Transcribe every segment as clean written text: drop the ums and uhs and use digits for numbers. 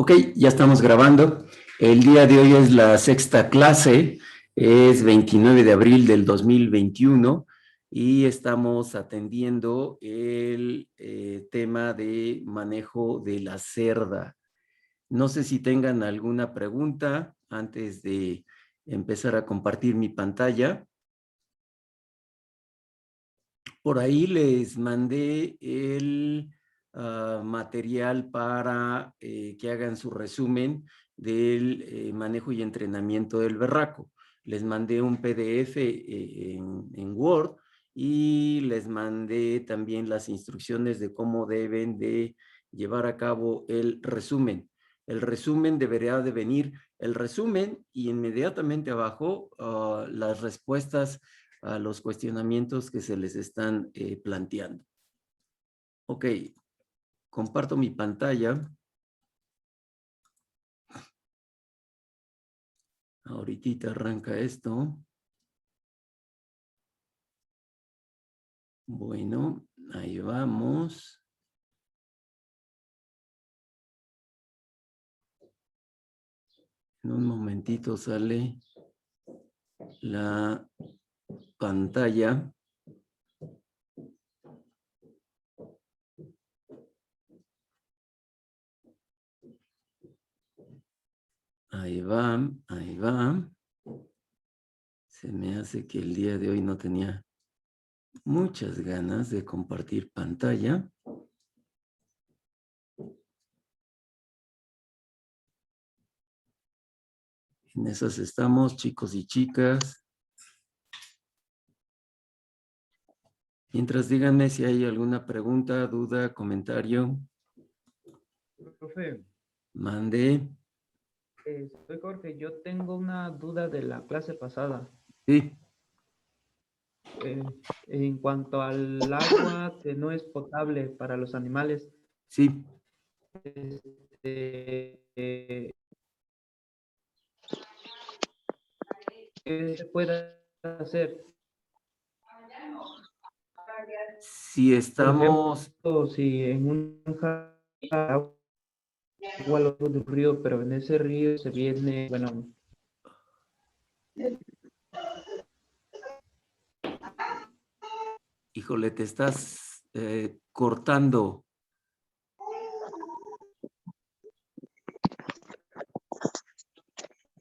Ok, ya estamos grabando. El día de hoy es la sexta clase, es 29 de abril del 2021 y estamos atendiendo el tema de manejo de la cerda. No sé si tengan alguna pregunta antes de empezar a compartir mi pantalla. Por ahí les mandé el material para que hagan su resumen del manejo y entrenamiento del berraco. Les mandé un PDF en Word y les mandé también las instrucciones de cómo deben de llevar a cabo el resumen. El resumen debería de venir, el resumen y inmediatamente abajo las respuestas a los cuestionamientos que se les están planteando. Ok, comparto mi pantalla. Ahorita arranca esto. Bueno, ahí vamos. En un momentito sale la pantalla. Ahí va, ahí va. Se me hace que el día de hoy no tenía muchas ganas de compartir pantalla. En esas estamos, chicos y chicas. Mientras díganme si hay alguna pregunta, duda, comentario. Profe, Mande. soy Jorge. Yo tengo una duda de la clase pasada. Sí, Eh, en cuanto al agua que no es potable para los animales, sí. este, ¿qué se puede hacer? Si Por estamos, ejemplo, si en un agua lo de un río, pero en ese río se viene, bueno, híjole, te estás cortando.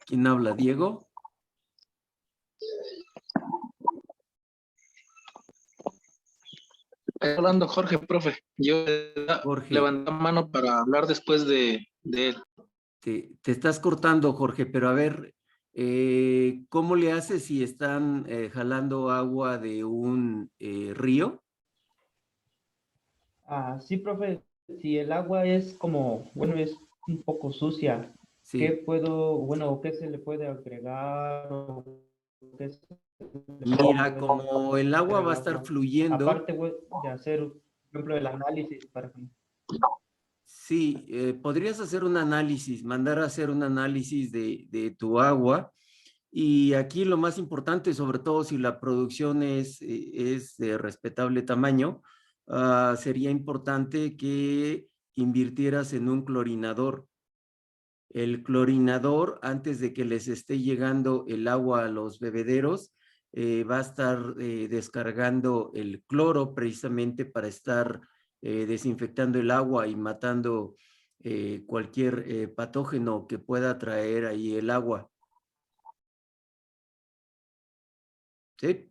¿Quién habla? ¿Diego? Hablando Jorge, profe. Yo Jorge, levanté la mano para hablar después de él. te estás cortando, Jorge, pero a ver, ¿cómo le haces si están jalando agua de un río? sí, profe, si el agua es como, bueno, es un poco sucia, ¿qué Sí, puedo, bueno, qué se le puede agregar o qué se le mira, puede como el hacer agua va al a estar agua? fluyendo, Aparte de hacer, por ejemplo, el análisis para que... sí, podrías hacer un análisis, mandar a hacer un análisis de tu agua. Y aquí lo más importante, sobre todo si la producción es de respetable tamaño, sería importante que invirtieras en un clorinador. El clorinador, antes de que les esté llegando el agua a los bebederos, va a estar descargando el cloro precisamente para estar desinfectando el agua y matando cualquier patógeno que pueda traer ahí el agua. ¿Sí?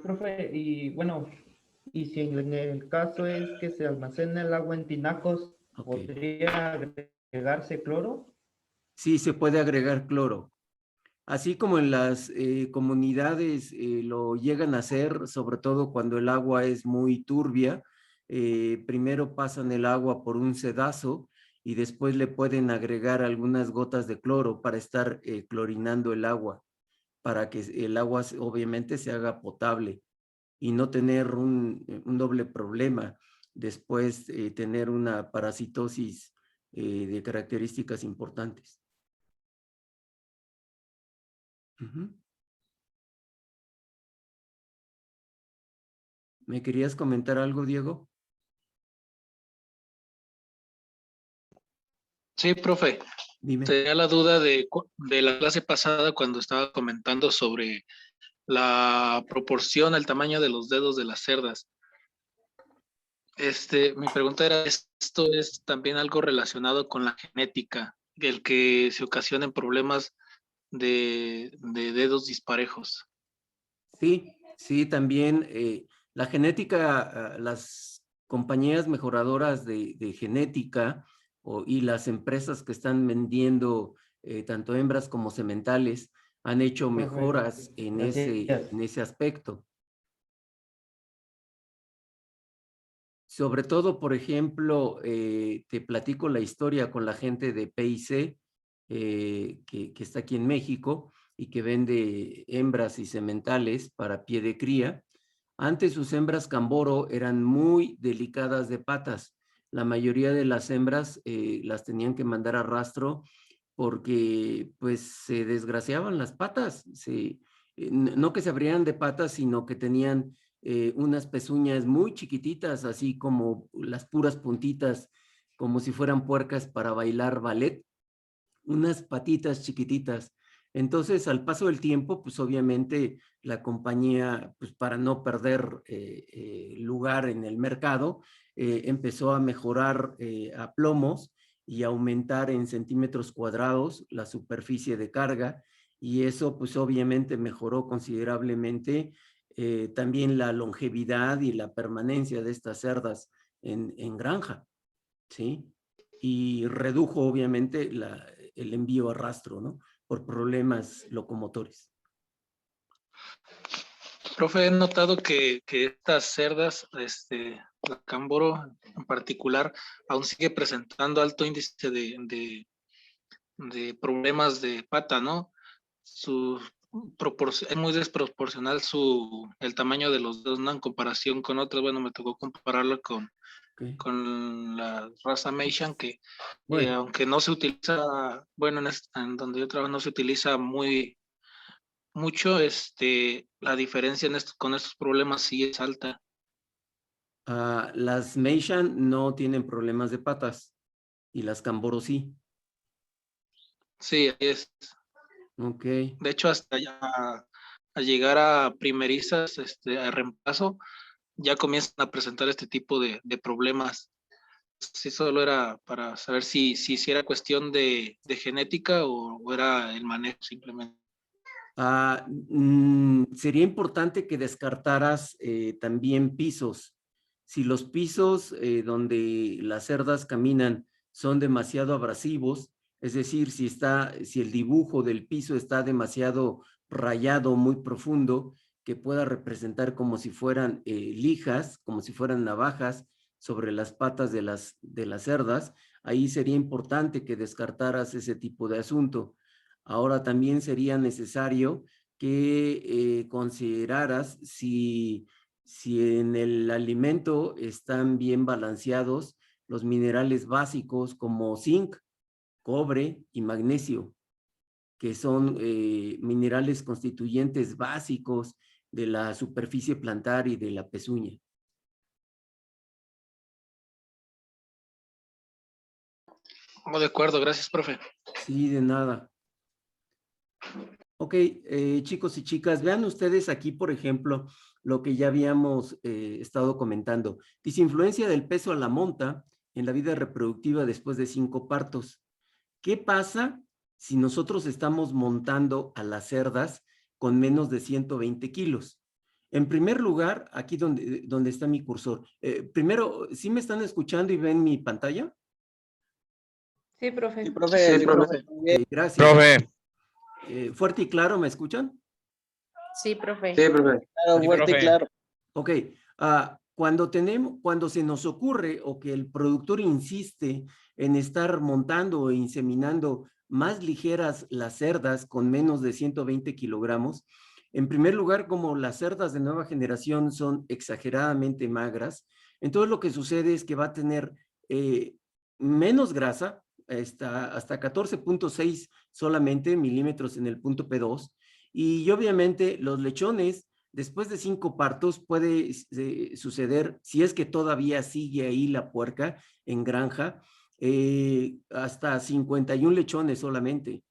Profe, y bueno, y si en el caso es que se almacena el agua en tinacos, Ok. ¿podría agregarse cloro? Sí, se puede agregar cloro. Así como en las comunidades lo llegan a hacer, sobre todo cuando el agua es muy turbia, primero pasan el agua por un sedazo y después le pueden agregar algunas gotas de cloro para estar clorinando el agua, para que el agua obviamente se haga potable y no tener un doble problema, después tener una parasitosis de características importantes. Ujú. ¿Me querías comentar algo, Diego? Sí, profe. Dime. Tenía la duda de la clase pasada cuando estaba comentando sobre la proporción, el tamaño de los dedos de las cerdas. Mi pregunta era, ¿esto es también algo relacionado con la genética, el que se ocasionen problemas de dedos disparejos? Sí, sí, también la genética, las compañías mejoradoras de genética y las empresas que están vendiendo tanto hembras como sementales han hecho Profe, mejoras gracias. en ese aspecto. Sobre todo, por ejemplo, te platico la historia con la gente de PIC, que está aquí en México y que vende hembras y sementales para pie de cría. Antes sus hembras Camboro eran muy delicadas de patas. La mayoría de las hembras las tenían que mandar a rastro porque pues se desgraciaban las patas. No que se abrieran de patas, sino que tenían unas pezuñas muy chiquititas, así como las puras puntitas, como si fueran puercas para bailar ballet, unas patitas chiquititas. Entonces, al paso del tiempo, pues obviamente la compañía, pues para no perder lugar en el mercado, empezó a mejorar a plomos y aumentar en centímetros cuadrados la superficie de carga, y eso pues obviamente mejoró considerablemente también la longevidad y la permanencia de estas cerdas en granja, ¿sí? Y redujo obviamente el envío a rastro, ¿no? Por problemas locomotores. Profe, he notado que estas cerdas, la Camboro en particular, aún sigue presentando alto índice de problemas de pata, ¿no? Es muy desproporcional el tamaño de los dedos, ¿no? En comparación con otras. Bueno, me tocó compararlo Okay. con la raza Meishan, que Bueno, aunque no se utiliza, bueno, en donde yo trabajo no se utiliza mucho, la diferencia con estos problemas sí es alta. las Meishan no tienen problemas de patas y las Camboro sí. Sí, es. Ok. De hecho, hasta ya a llegar a primerizas, a reemplazo, ya comienzan a presentar este tipo de problemas. Sí, solo era para saber si era cuestión de genética o era el manejo simplemente. Sería importante que descartaras también pisos. Si los pisos donde las cerdas caminan son demasiado abrasivos, es decir, si el dibujo del piso está demasiado rayado, muy profundo, que pueda representar como si fueran lijas, como si fueran navajas sobre las patas de las cerdas, ahí sería importante que descartaras ese tipo de asunto. Ahora también sería necesario que consideraras si en el alimento están bien balanceados los minerales básicos como zinc, cobre y magnesio, que son minerales constituyentes básicos de la superficie plantar y de la pezuña. Oh, de acuerdo, gracias, profe. Sí, de nada. Ok, chicos y chicas, vean ustedes aquí, por ejemplo, lo que ya habíamos estado comentando. Dice, influencia del peso a la monta en la vida reproductiva después de 5 partos. ¿Qué pasa si nosotros estamos montando a las cerdas con menos de 120 kilos? En primer lugar, aquí donde está mi cursor. Primero, ¿sí me están escuchando y ven mi pantalla? Sí, profe. Sí, profe, Sí, sí, profe. Ok, gracias. profe. Fuerte y claro, ¿me escuchan? Sí, profe. Sí, profe. Claro, fuerte y claro. Ok, cuando se nos ocurre o que el productor insiste en estar montando o inseminando más ligeras las cerdas con menos de 120 kilogramos, en primer lugar, como las cerdas de nueva generación son exageradamente magras, entonces lo que sucede es que va a tener menos grasa, hasta 14.6 solamente milímetros en el punto P2, y obviamente los lechones después de 5 partos puede suceder, si es que todavía sigue ahí la puerca en granja, hasta 51 lechones solamente.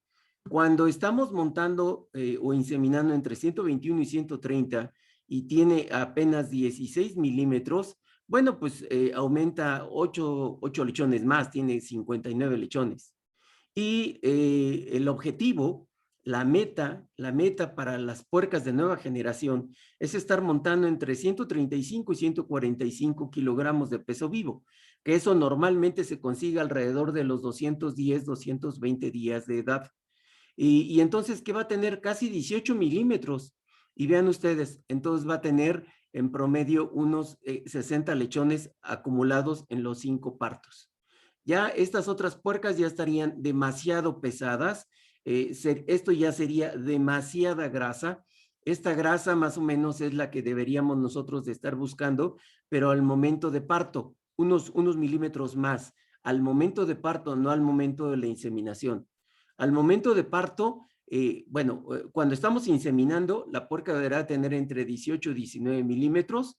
Cuando estamos montando o inseminando entre 121 y 130 y tiene apenas 16 milímetros, bueno, pues aumenta 8 lechones más, tiene 59 lechones. Y el objetivo, la meta para las puercas de nueva generación es estar montando entre 135 y 145 kilogramos de peso vivo, que eso normalmente se consigue alrededor de los 210, 220 días de edad. Y entonces, ¿qué va a tener? Casi 18 milímetros. Y vean ustedes, entonces va a tener en promedio unos 60 lechones acumulados en los 5 partos. Ya estas otras puercas ya estarían demasiado pesadas. Esto ya sería demasiada grasa. Esta grasa más o menos es la que deberíamos nosotros de estar buscando, pero al momento de parto, unos milímetros más. Al momento de parto, no al momento de la inseminación. Al momento de parto, cuando estamos inseminando, la puerca deberá tener entre 18 y 19 milímetros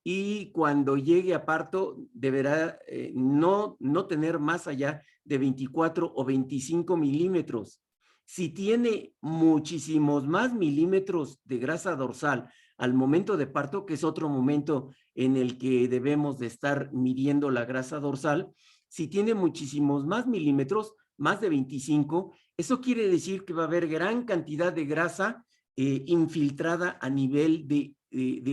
y cuando llegue a parto deberá no tener más allá de 24 o 25 milímetros. Si tiene muchísimos más milímetros de grasa dorsal al momento de parto, que es otro momento en el que debemos de estar midiendo la grasa dorsal, si tiene muchísimos más milímetros, más de 25, eso quiere decir que va a haber gran cantidad de grasa infiltrada a nivel de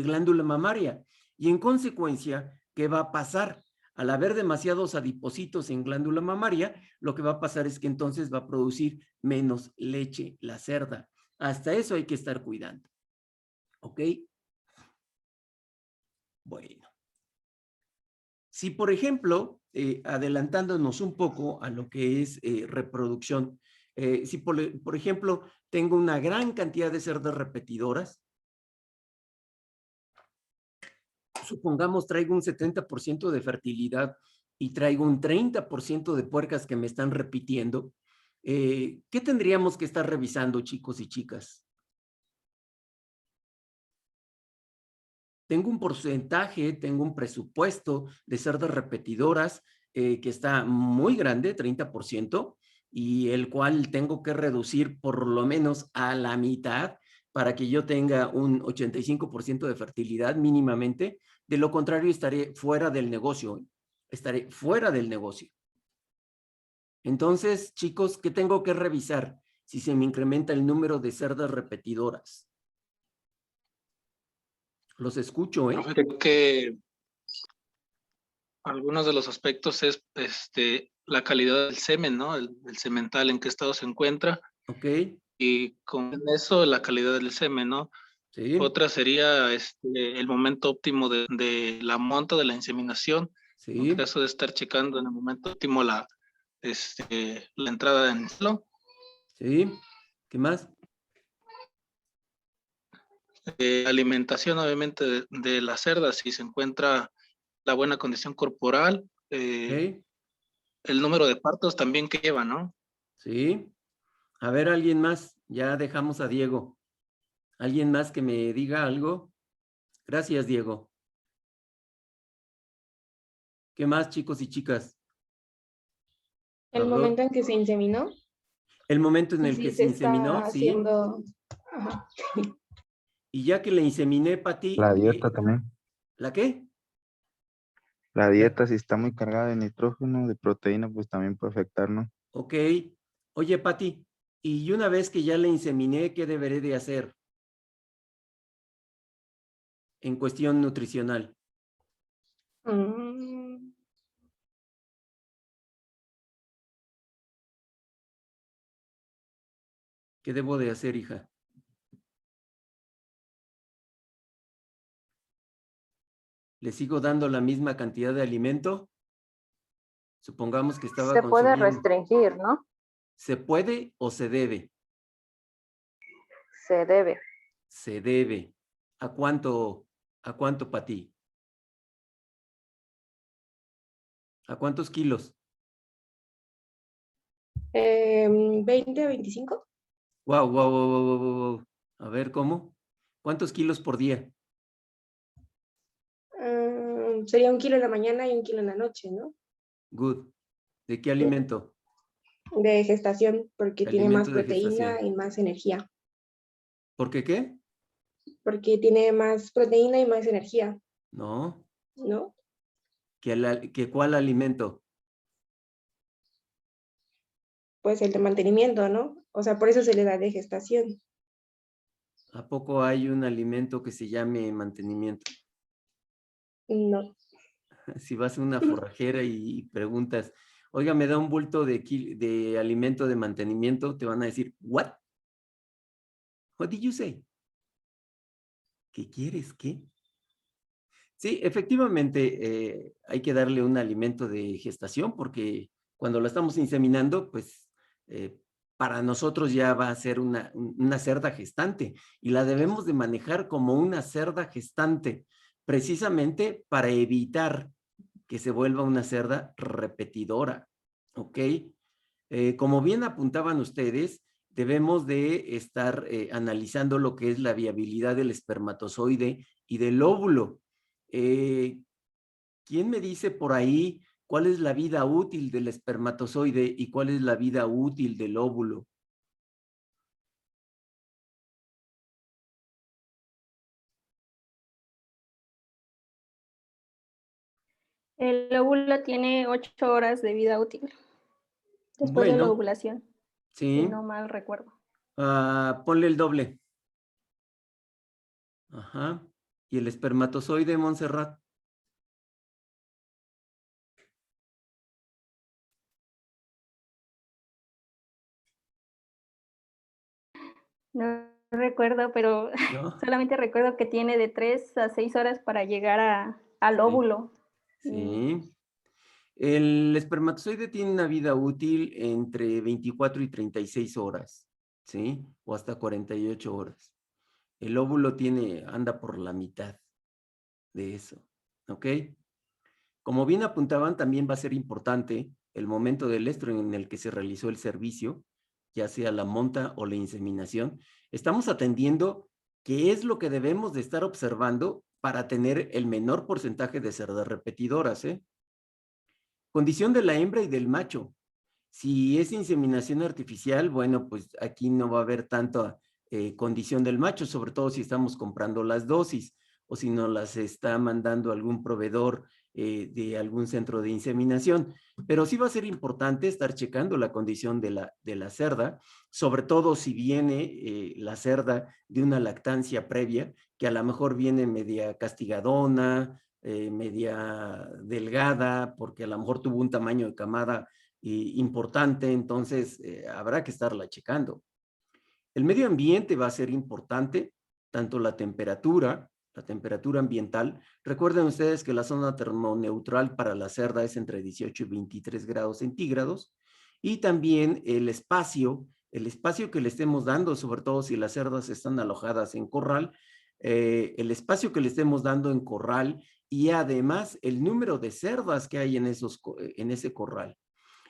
glándula mamaria. Y en consecuencia, ¿qué va a pasar? Al haber demasiados adipocitos en glándula mamaria, lo que va a pasar es que entonces va a producir menos leche la cerda. Hasta eso hay que estar cuidando. ¿Ok? Bueno. Si, por ejemplo, adelantándonos un poco a lo que es reproducción, si por ejemplo tengo una gran cantidad de cerdas repetidoras, supongamos traigo un 70% de fertilidad y traigo un 30% de puercas que me están repitiendo, ¿qué tendríamos que estar revisando, chicos y chicas? Tengo un porcentaje, tengo un presupuesto de cerdas repetidoras que está muy grande, 30%, y el cual tengo que reducir por lo menos a la mitad para que yo tenga un 85% de fertilidad mínimamente. De lo contrario, estaré fuera del negocio. Estaré fuera del negocio. Entonces, chicos, ¿qué tengo que revisar si se me incrementa el número de cerdas repetidoras? Los escucho, ¿eh? Profe, creo que algunos de los aspectos es la calidad del semen, ¿no? El semental, en qué estado se encuentra. Ok. Y con eso la calidad del semen, ¿no? Sí. Otra sería el momento óptimo de la monta de la inseminación. Sí. En caso de estar checando en el momento óptimo la entrada en celo. Sí. ¿Qué más? Alimentación, obviamente, de la cerda, si se encuentra la buena condición corporal, Okay. el número de partos también que lleva, ¿no? Sí. A ver, alguien más. Ya dejamos a Diego. ¿Alguien más que me diga algo? Gracias, Diego. ¿Qué más, chicos y chicas? El Pablo. momento en que se inseminó. El momento en el Sí, que se se está inseminó, sí. haciendo. Ajá. Y ya que le inseminé, Pati. La dieta también. ¿La qué? La dieta, si está muy cargada de nitrógeno, de proteína, pues también puede afectarnos. Ok. Oye, Pati, y una vez que ya le inseminé, ¿qué deberé de hacer en cuestión nutricional? Mm, ¿Qué debo de hacer, hija? ¿Le sigo dando la misma cantidad de alimento? Supongamos que estaba Se puede consumiendo. restringir, ¿no? ¿Se puede o se debe? Se debe. Se debe. ¿A cuánto, Pati? ¿A cuántos kilos? 20 a 25. Wow. A ver, ¿cómo? ¿Cuántos kilos por día? Sería 1 kilo en la mañana y 1 kilo en la noche, ¿no? Good. ¿De qué alimento? De gestación, porque tiene más Alimento de proteína gestación. y más energía. ¿Por qué qué? Porque tiene más proteína y más energía, No. ¿no? ¿Que cuál alimento? Pues el de mantenimiento, ¿no? O sea, por eso se le da de gestación. ¿A poco hay un alimento que se llame mantenimiento? No. Si vas a una forrajera y preguntas, oiga, ¿me da un bulto de alimento de mantenimiento? Te van a decir, ¿what? What did you say? ¿Qué quieres? ¿Qué? Sí, efectivamente, hay que darle un alimento de gestación porque cuando lo estamos inseminando, pues para nosotros ya va a ser una cerda gestante y la debemos de manejar como una cerda gestante, precisamente para evitar que se vuelva una cerda repetidora, ¿ok? Como bien apuntaban ustedes, debemos de estar analizando lo que es la viabilidad del espermatozoide y del óvulo. ¿Quién me dice por ahí cuál es la vida útil del espermatozoide y cuál es la vida útil del óvulo? El óvulo tiene 8 horas de vida útil después de la Bueno, ovulación, si sí. no mal recuerdo. Ponle el doble. Ajá. ¿Y el espermatozoide, Montserrat? No recuerdo, pero ¿No? solamente recuerdo que tiene de 3 a 6 horas para llegar al óvulo. Sí. El espermatozoide tiene una vida útil entre 24 y 36 horas, ¿sí? O hasta 48 horas. El óvulo anda por la mitad de eso, ¿ok? Como bien apuntaban, también va a ser importante el momento del estro en el que se realizó el servicio, ya sea la monta o la inseminación. Estamos atendiendo qué es lo que debemos de estar observando para tener el menor porcentaje de cerdas repetidoras, ¿eh? Condición de la hembra y del macho. Si es inseminación artificial, bueno, pues aquí no va a haber tanta condición del macho, sobre todo si estamos comprando las dosis o si nos las está mandando algún proveedor de algún centro de inseminación. Pero sí va a ser importante estar checando la condición de la cerda, sobre todo si viene la cerda de una lactancia previa, que a lo mejor viene media castigadona, media delgada, porque a lo mejor tuvo un tamaño de camada importante, entonces habrá que estarla checando. El medio ambiente va a ser importante, tanto la temperatura ambiental. Recuerden ustedes que la zona termoneutral para la cerda es entre 18 y 23 grados centígrados, y también el espacio que le estemos dando, sobre todo si las cerdas están alojadas en corral, el espacio que le estemos dando en corral y además el número de cerdas que hay en ese corral.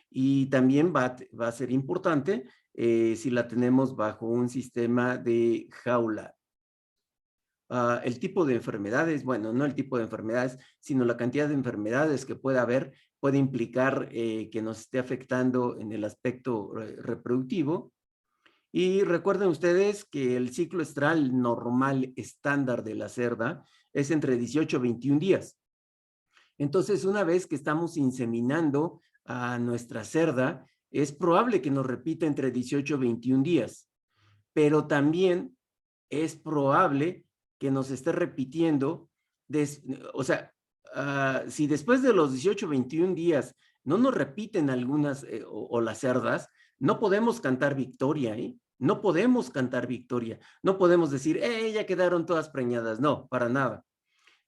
Y también va a ser importante si la tenemos bajo un sistema de jaula. El tipo de enfermedades, bueno, no el tipo de enfermedades, sino la cantidad de enfermedades que pueda haber, puede implicar que nos esté afectando en el aspecto reproductivo. Y recuerden ustedes que el ciclo estral normal estándar de la cerda es entre 18 y 21 días. Entonces, una vez que estamos inseminando a nuestra cerda, es probable que nos repita entre 18 y 21 días, pero también es probable que nos esté repitiendo, o sea, si después de los 18 o 21 días no nos repiten algunas o las cerdas, no podemos cantar victoria, ¿eh? No podemos cantar victoria. No podemos decir, ya quedaron todas preñadas. No, para nada.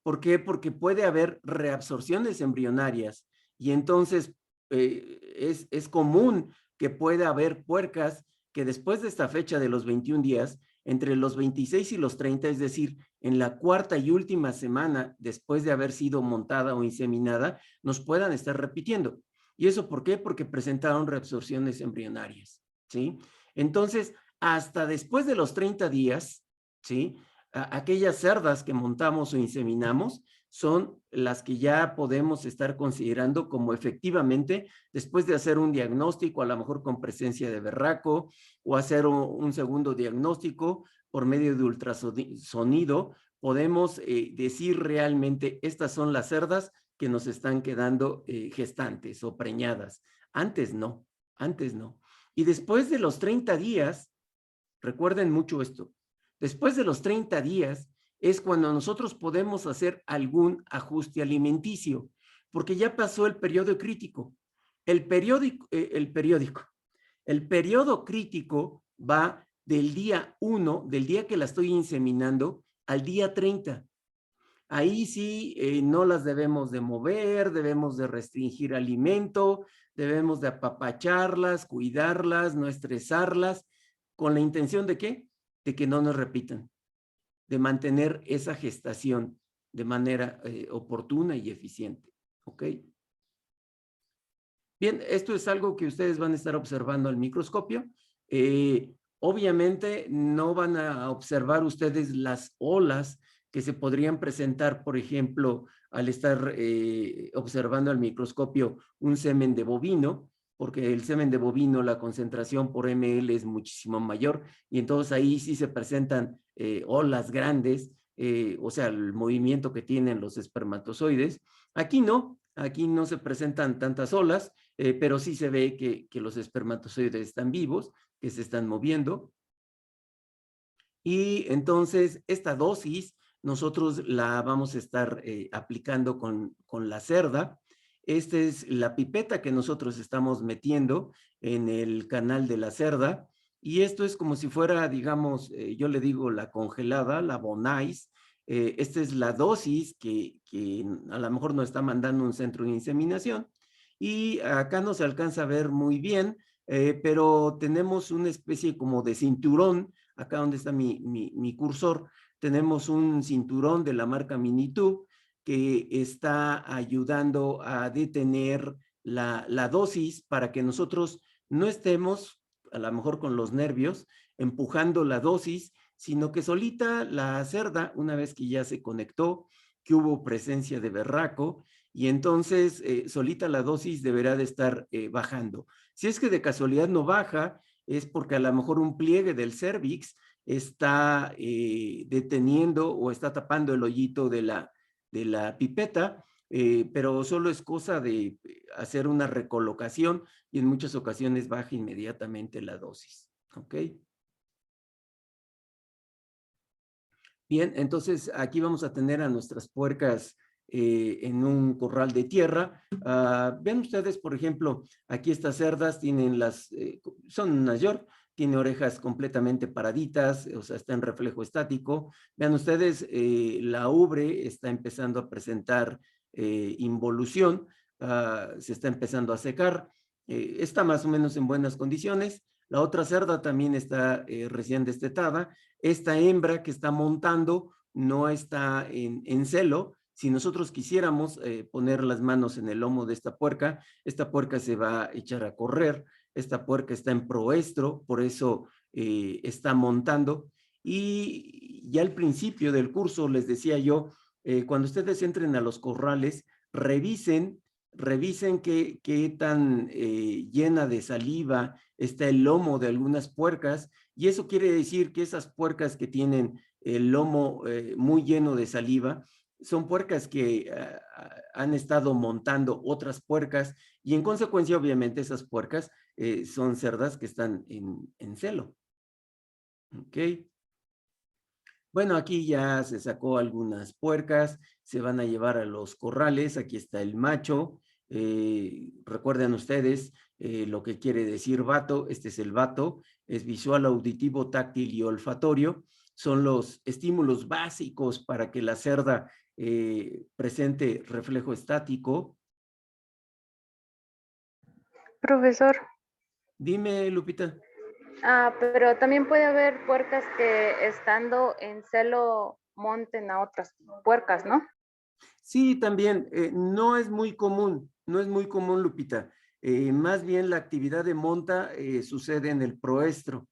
¿Por qué? Porque puede haber reabsorciones embrionarias y entonces es común que pueda haber puercas que después de esta fecha de los 21 días, entre los 26 y los 30, es decir, en la cuarta y última semana después de haber sido montada o inseminada, nos puedan estar repitiendo. ¿Y eso por qué? Porque presentaron reabsorciones embrionarias, ¿sí? Entonces, hasta después de los 30 días, ¿sí? Aquellas cerdas que montamos o inseminamos son las que ya podemos estar considerando como efectivamente, después de hacer un diagnóstico, a lo mejor con presencia de berraco, o hacer un segundo diagnóstico por medio de ultrasonido, podemos decir realmente estas son las cerdas que nos están quedando gestantes o preñadas. Antes no, antes no. Y después de los 30 días, recuerden mucho esto, después de los 30 días es cuando nosotros podemos hacer algún ajuste alimenticio, porque ya pasó el periodo crítico. El periodo crítico va del día 1, del día que la estoy inseminando, al día 30. Ahí sí no las debemos de mover, debemos de restringir alimento, debemos de apapacharlas, cuidarlas, no estresarlas, con la intención de ¿qué? De que no nos repitan, de mantener esa gestación de manera oportuna y eficiente. ¿Ok? Bien, esto es algo que ustedes van a estar observando al microscopio. Obviamente no van a observar ustedes las olas que se podrían presentar, por ejemplo, al estar observando al microscopio un semen de bovino, porque el semen de bovino, la concentración por ml es muchísimo mayor, y entonces ahí sí se presentan olas grandes, o sea, el movimiento que tienen los espermatozoides. Aquí no se presentan tantas olas, pero sí se ve que los espermatozoides están vivos, que se están moviendo. Y entonces esta dosis nosotros la vamos a estar aplicando con la cerda. Esta es la pipeta que nosotros estamos metiendo en el canal de la cerda. Y esto es como si fuera, digamos, yo le digo la congelada, la Bonais. Esta es la dosis que a lo mejor nos está mandando un centro de inseminación. Y acá no se alcanza a ver muy bien, pero tenemos una especie como de cinturón, acá donde está mi cursor, tenemos un cinturón de la marca Minitube que está ayudando a detener la dosis para que nosotros no estemos, a lo mejor con los nervios, empujando la dosis, sino que solita la cerda, una vez que ya se conectó, que hubo presencia de berraco, y entonces solita la dosis deberá de estar bajando. Si es que de casualidad no baja, es porque a lo mejor un pliegue del cérvix está deteniendo o está tapando el hoyito de la pipeta, pero solo es cosa de hacer una recolocación y en muchas ocasiones baja inmediatamente la dosis. ¿Ok? Bien, entonces aquí vamos a tener a nuestras puercas en un corral de tierra. Vean ustedes, por ejemplo, aquí estas cerdas tienen son unas York, tiene orejas completamente paraditas, o sea, está en reflejo estático. Vean ustedes, la ubre está empezando a presentar involución, se está empezando a secar, está más o menos en buenas condiciones. La otra cerda también está recién destetada. Esta hembra que está montando no está en celo. Si nosotros quisiéramos poner las manos en el lomo de esta puerca se va a echar a correr. Esta puerca está en proestro, por eso está montando. Y ya al principio del curso les decía yo, cuando ustedes entren a los corrales, revisen qué tan llena de saliva está el lomo de algunas puercas, y eso quiere decir que esas puercas que tienen el lomo muy lleno de saliva son puercas que han estado montando otras puercas, y en consecuencia obviamente esas puercas son cerdas que están en celo. ¿Ok? Bueno, aquí ya se sacó algunas puercas, se van a llevar a los corrales. Aquí está el macho. Recuerden ustedes lo que quiere decir vato. Este es el vato, es visual, auditivo, táctil y olfatorio. Son los estímulos básicos para que la cerda presente reflejo estático. Profesor. Dime, Lupita. Pero también puede haber puercas que estando en celo monten a otras puercas, ¿no? Sí, también. No es muy común, Lupita. Más bien la actividad de monta sucede en el proestro,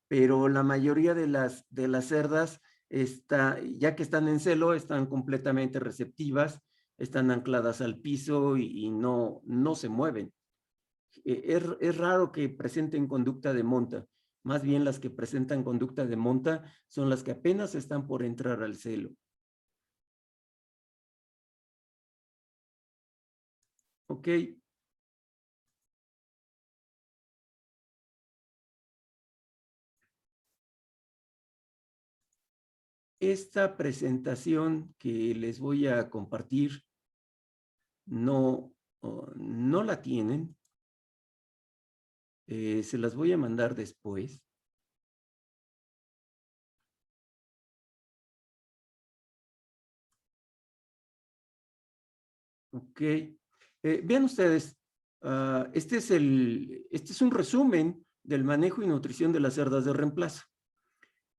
pero la mayoría de las cerdas ya que están en celo, están completamente receptivas, están ancladas al piso y no se mueven. Es raro que presenten conducta de monta. Más bien las que presentan conducta de monta son las que apenas están por entrar al celo. Ok. Esta presentación que les voy a compartir no la tienen. Se las voy a mandar después. Ok. Vean ustedes, este es un resumen del manejo y nutrición de las cerdas de reemplazo.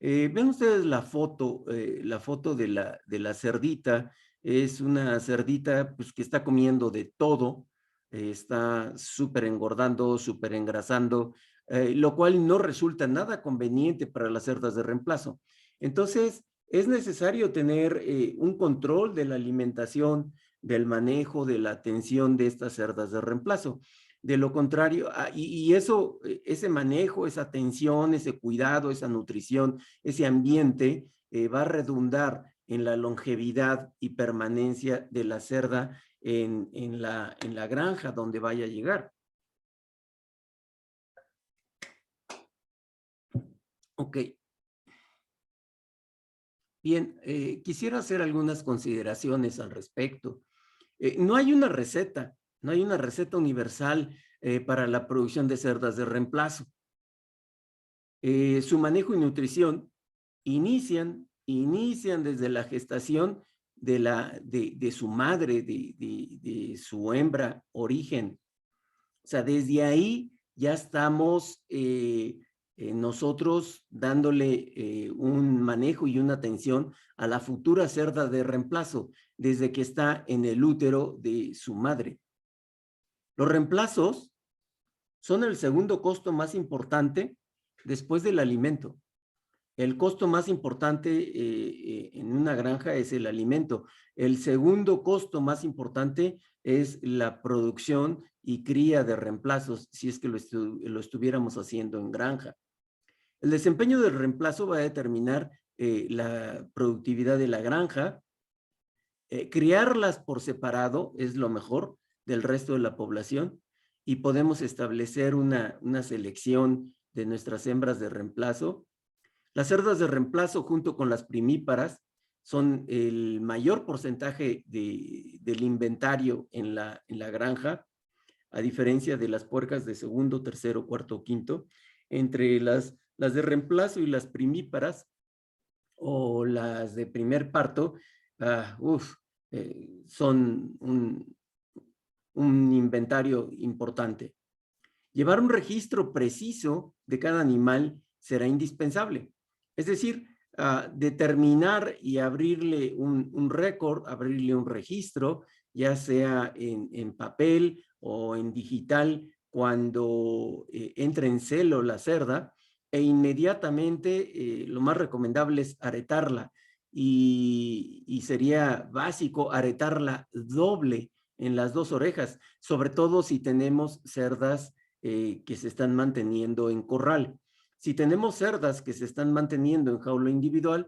Vean ustedes la foto de la cerdita. Es una cerdita pues, que está comiendo de todo, está súper engordando, súper engrasando, lo cual no resulta nada conveniente para las cerdas de reemplazo. Entonces, es necesario tener un control de la alimentación, del manejo, de la atención de estas cerdas de reemplazo. De lo contrario, y eso, ese manejo, esa atención, ese cuidado, esa nutrición, ese ambiente va a redundar en la longevidad y permanencia de la cerda en la granja donde vaya a llegar. Ok. Bien, quisiera hacer algunas consideraciones al respecto. No hay una receta, no hay una receta universal para la producción de cerdas de reemplazo. Su manejo y nutrición inician desde la gestación de su madre, de su hembra origen. O sea, desde ahí ya estamos nosotros dándole un manejo y una atención a la futura cerda de reemplazo, desde que está en el útero de su madre. Los reemplazos son el segundo costo más importante después del alimento. El costo más importante en una granja es el alimento. El segundo costo más importante es la producción y cría de reemplazos, si es que lo estuviéramos haciendo en granja. El desempeño del reemplazo va a determinar la productividad de la granja. Criarlas por separado es lo mejor del resto de la población y podemos establecer una selección de nuestras hembras de reemplazo. Las cerdas de reemplazo junto con las primíparas son el mayor porcentaje del inventario en la granja, a diferencia de las puercas de segundo, tercero, cuarto o quinto. Entre las de reemplazo y las primíparas o las de primer parto, son un inventario importante. Llevar un registro preciso de cada animal será indispensable. Es decir, determinar y abrirle un récord, abrirle un registro, ya sea en papel o en digital, cuando entre en celo la cerda, e inmediatamente lo más recomendable es aretarla, y sería básico aretarla doble en las dos orejas, sobre todo si tenemos cerdas que se están manteniendo en corral. Si tenemos cerdas que se están manteniendo en jaula individual,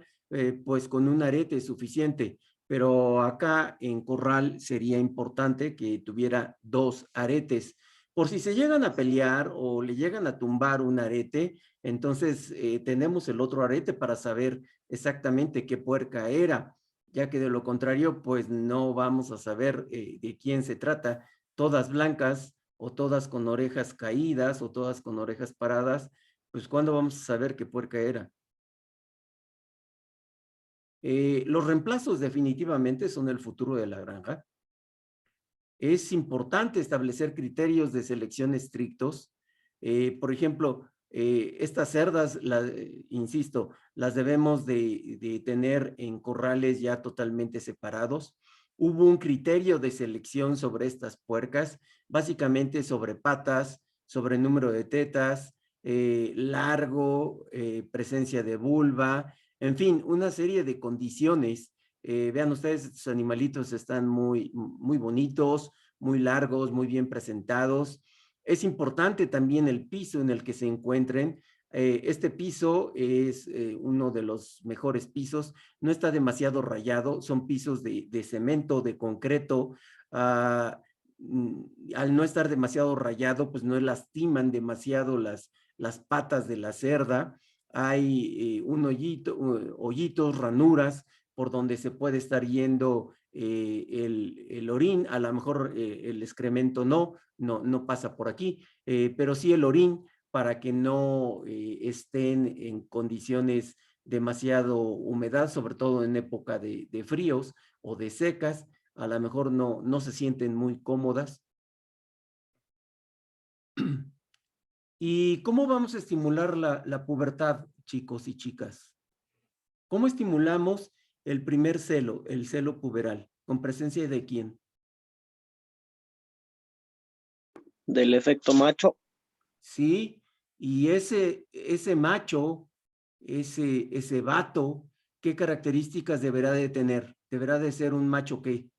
pues con un arete es suficiente, pero acá en corral sería importante que tuviera dos aretes. Por si se llegan a pelear o le llegan a tumbar un arete, entonces tenemos el otro arete para saber exactamente qué puerca era, ya que de lo contrario, pues no vamos a saber de quién se trata. Todas blancas o todas con orejas caídas o todas con orejas paradas, pues ¿cuándo vamos a saber qué puerca era? Los reemplazos definitivamente son el futuro de la granja. Es importante establecer criterios de selección estrictos. Por ejemplo, estas cerdas, insisto, las debemos de tener en corrales ya totalmente separados. Hubo un criterio de selección sobre estas puercas, básicamente sobre patas, sobre número de tetas, largo, presencia de vulva, En fin, una serie de condiciones. Vean ustedes, estos animalitos están muy bonitos, muy largos, muy bien presentados. Es importante también el piso en el que se encuentren. Este piso es uno de los mejores pisos, no está demasiado rayado, son pisos de cemento, de concreto. Al no estar demasiado rayado, pues no lastiman demasiado las patas de la cerda. Hay un hoyito, hoyitos, ranuras, por donde se puede estar yendo el orín. A lo mejor el excremento no pasa por aquí, pero sí el orín, para que no estén en condiciones demasiado humedad, sobre todo en época de fríos o de secas. A lo mejor no se sienten muy cómodas. ¿Y cómo vamos a estimular la pubertad, chicos y chicas? ¿Cómo estimulamos el primer celo, el celo puberal? ¿Con presencia de quién? Del efecto macho. Sí, y ese macho, ese vato, ¿qué características deberá de tener? ¿Deberá de ser un macho qué?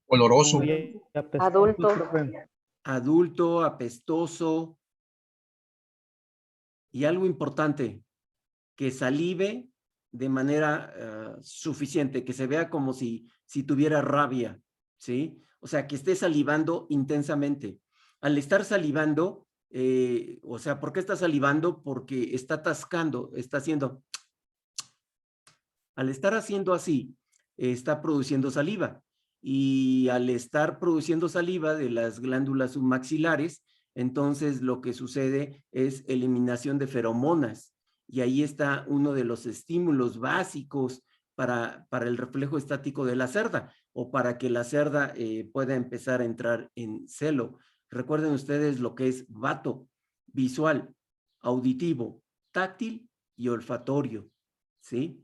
Oloroso. Muy apestoso, Adulto. profe. Adulto, apestoso. Y algo importante, que salive de manera suficiente, que se vea como si tuviera rabia, ¿sí? O sea, que esté salivando intensamente. Al estar salivando, o sea, ¿por qué está salivando? Porque está atascando, está haciendo... Al estar haciendo así, está produciendo saliva. Y al estar produciendo saliva de las glándulas submaxilares, entonces lo que sucede es eliminación de feromonas. Y ahí está uno de los estímulos básicos para el reflejo estático de la cerda, o para que la cerda pueda empezar a entrar en celo. Recuerden ustedes lo que es vato: visual, auditivo, táctil y olfatorio, ¿sí?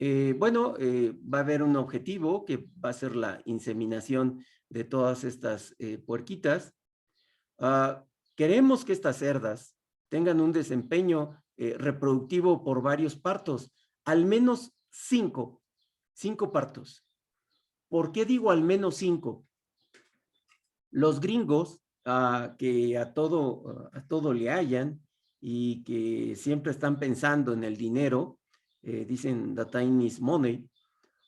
Va a haber un objetivo que va a ser la inseminación de todas estas puerquitas. Queremos que estas cerdas tengan un desempeño reproductivo por varios partos, al menos 5 partos. ¿Por qué digo al menos 5? Los gringos, que a todo le hallan y que siempre están pensando en el dinero, dicen the time is money,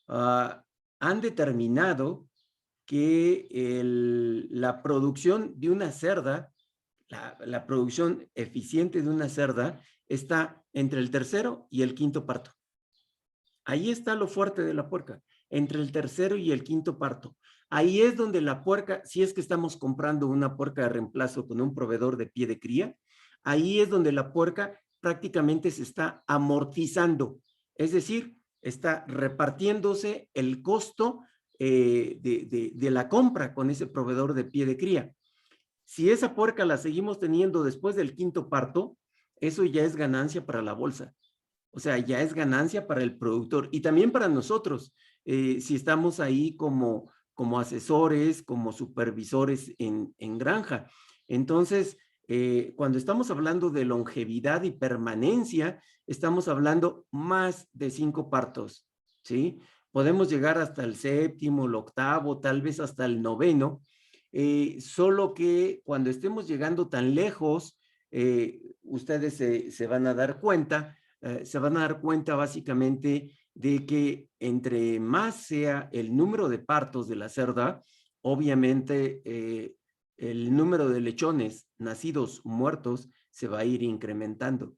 han determinado que la producción de una cerda, la producción eficiente de una cerda, está entre el tercero y el quinto parto. Ahí está lo fuerte de la puerca, entre el tercero y el quinto parto. Ahí es donde la puerca, si es que estamos comprando una puerca de reemplazo con un proveedor de pie de cría, ahí es donde la puerca prácticamente se está amortizando, es decir, está repartiéndose el costo de la compra con ese proveedor de pie de cría. Si esa puerca la seguimos teniendo después del quinto parto, eso ya es ganancia para la bolsa. O sea, ya es ganancia para el productor y también para nosotros, si estamos ahí como asesores, como supervisores en granja. Entonces, cuando estamos hablando de longevidad y permanencia, estamos hablando más de 5 partos, ¿sí? Podemos llegar hasta el 7º, el 8º, tal vez hasta el 9º, solo que cuando estemos llegando tan lejos, ustedes se van a dar cuenta, básicamente de que entre más sea el número de partos de la cerda, obviamente el número de lechones nacidos muertos se va a ir incrementando.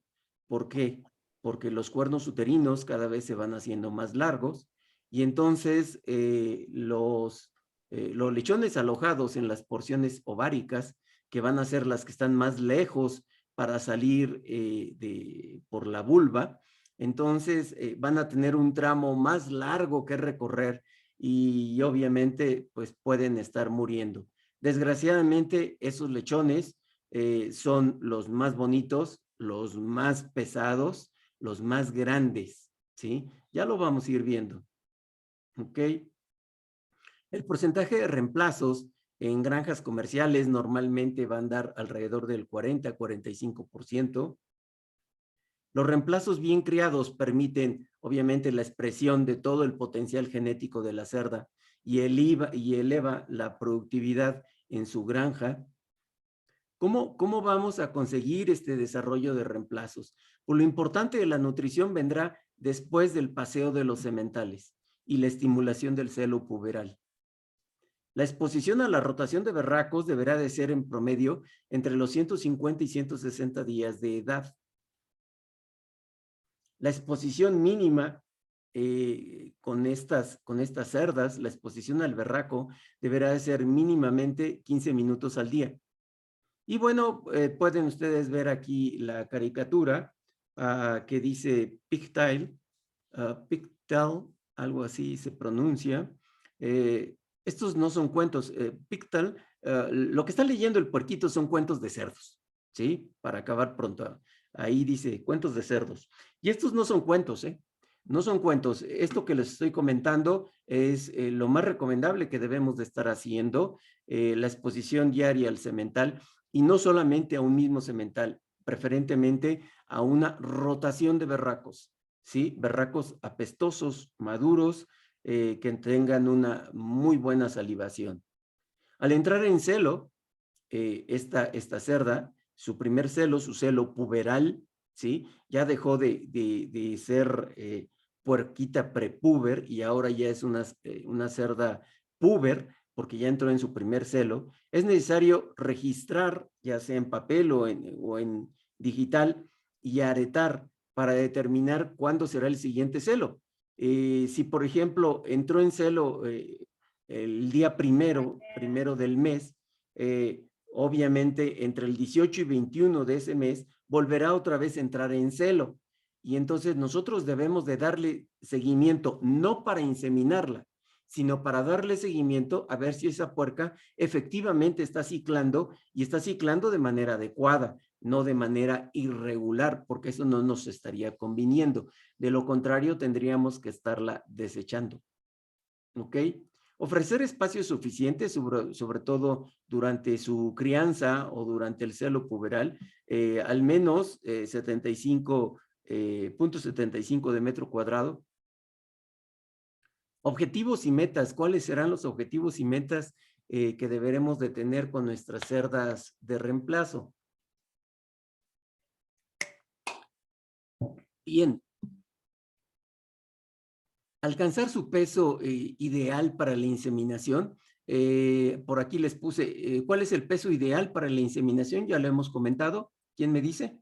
¿Por qué? Porque los cuernos uterinos cada vez se van haciendo más largos y entonces los lechones alojados en las porciones ováricas, que van a ser las que están más lejos para salir por la vulva, entonces van a tener un tramo más largo que recorrer y obviamente pues pueden estar muriendo. Desgraciadamente esos lechones son los más bonitos, los más pesados, los más grandes, ¿sí? Ya lo vamos a ir viendo, ¿ok? El porcentaje de reemplazos En granjas comerciales normalmente va a andar alrededor del 40-45%. Los reemplazos bien criados permiten, obviamente, la expresión de todo el potencial genético de la cerda y eleva la productividad en su granja. ¿Cómo vamos a conseguir este desarrollo de reemplazos? Pues lo importante de la nutrición vendrá después del paseo de los sementales y la estimulación del celo puberal. La exposición a la rotación de berracos deberá de ser en promedio entre los 150 y 160 días de edad. La exposición mínima con estas cerdas, la exposición al berraco deberá de ser mínimamente 15 minutos al día. Y bueno, pueden ustedes ver aquí la caricatura que dice pigtail, algo así se pronuncia. Estos no son cuentos, pigtail, lo que está leyendo el puerquito son cuentos de cerdos, ¿sí? Para acabar pronto. Ahí dice cuentos de cerdos. Y estos no son cuentos, ¿eh? No son cuentos. Esto que les estoy comentando es lo más recomendable que debemos de estar haciendo, la exposición diaria al semental, y no solamente a un mismo semental, preferentemente a una rotación de berracos, ¿sí? Berracos apestosos, maduros, que tengan una muy buena salivación. Al entrar en celo, esta cerda, su primer celo, su celo puberal, ¿sí? Ya dejó de ser puerquita prepuber y ahora ya es una cerda puber, porque ya entró en su primer celo. Es necesario registrar, ya sea en papel o en digital, y aretar para determinar cuándo será el siguiente celo. Si, por ejemplo, entró en celo el día primero del mes, obviamente entre el 18 y 21 de ese mes volverá otra vez a entrar en celo. Y entonces nosotros debemos de darle seguimiento, no para inseminarla, sino para darle seguimiento a ver si esa puerca efectivamente está ciclando y está ciclando de manera adecuada, no de manera irregular, porque eso no nos estaría conviniendo. De lo contrario, tendríamos que estarla desechando. ¿Ok? Ofrecer espacios suficientes, sobre todo durante su crianza o durante el celo puberal, al menos 75.75 de metro cuadrado. Objetivos y metas. ¿Cuáles serán los objetivos y metas que deberemos de tener con nuestras cerdas de reemplazo? Bien. Alcanzar su peso ideal para la inseminación. Por aquí les puse, ¿cuál es el peso ideal para la inseminación? Ya lo hemos comentado. ¿Quién me dice?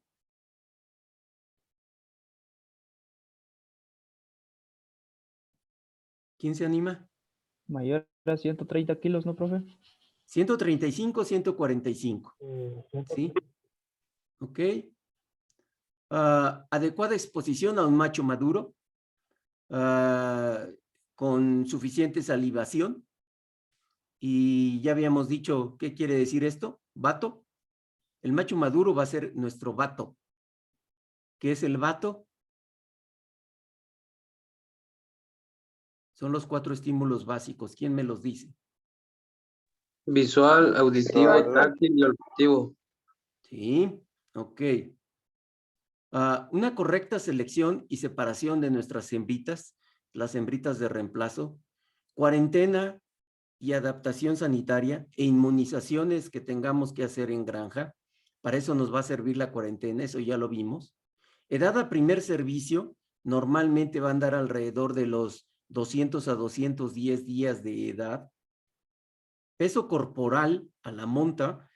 ¿Quién se anima? Mayor a 130 kilos, ¿no, profe? 135, 145. ¿Sí? Ok. Adecuada exposición a un macho maduro. Con suficiente salivación. Y ya habíamos dicho, ¿qué quiere decir esto? Vato. El macho maduro va a ser nuestro vato. ¿Qué es el vato? Son los 4 estímulos básicos. ¿Quién me los dice? Visual, auditivo, táctil y olfativo. Sí, ok. Una correcta selección y separación de nuestras hembritas, las hembritas de reemplazo, cuarentena y adaptación sanitaria e inmunizaciones que tengamos que hacer en granja. Para eso nos va a servir la cuarentena, eso ya lo vimos. Edad a primer servicio, normalmente va a andar alrededor de los 200 a 210 días de edad. Peso corporal a la monta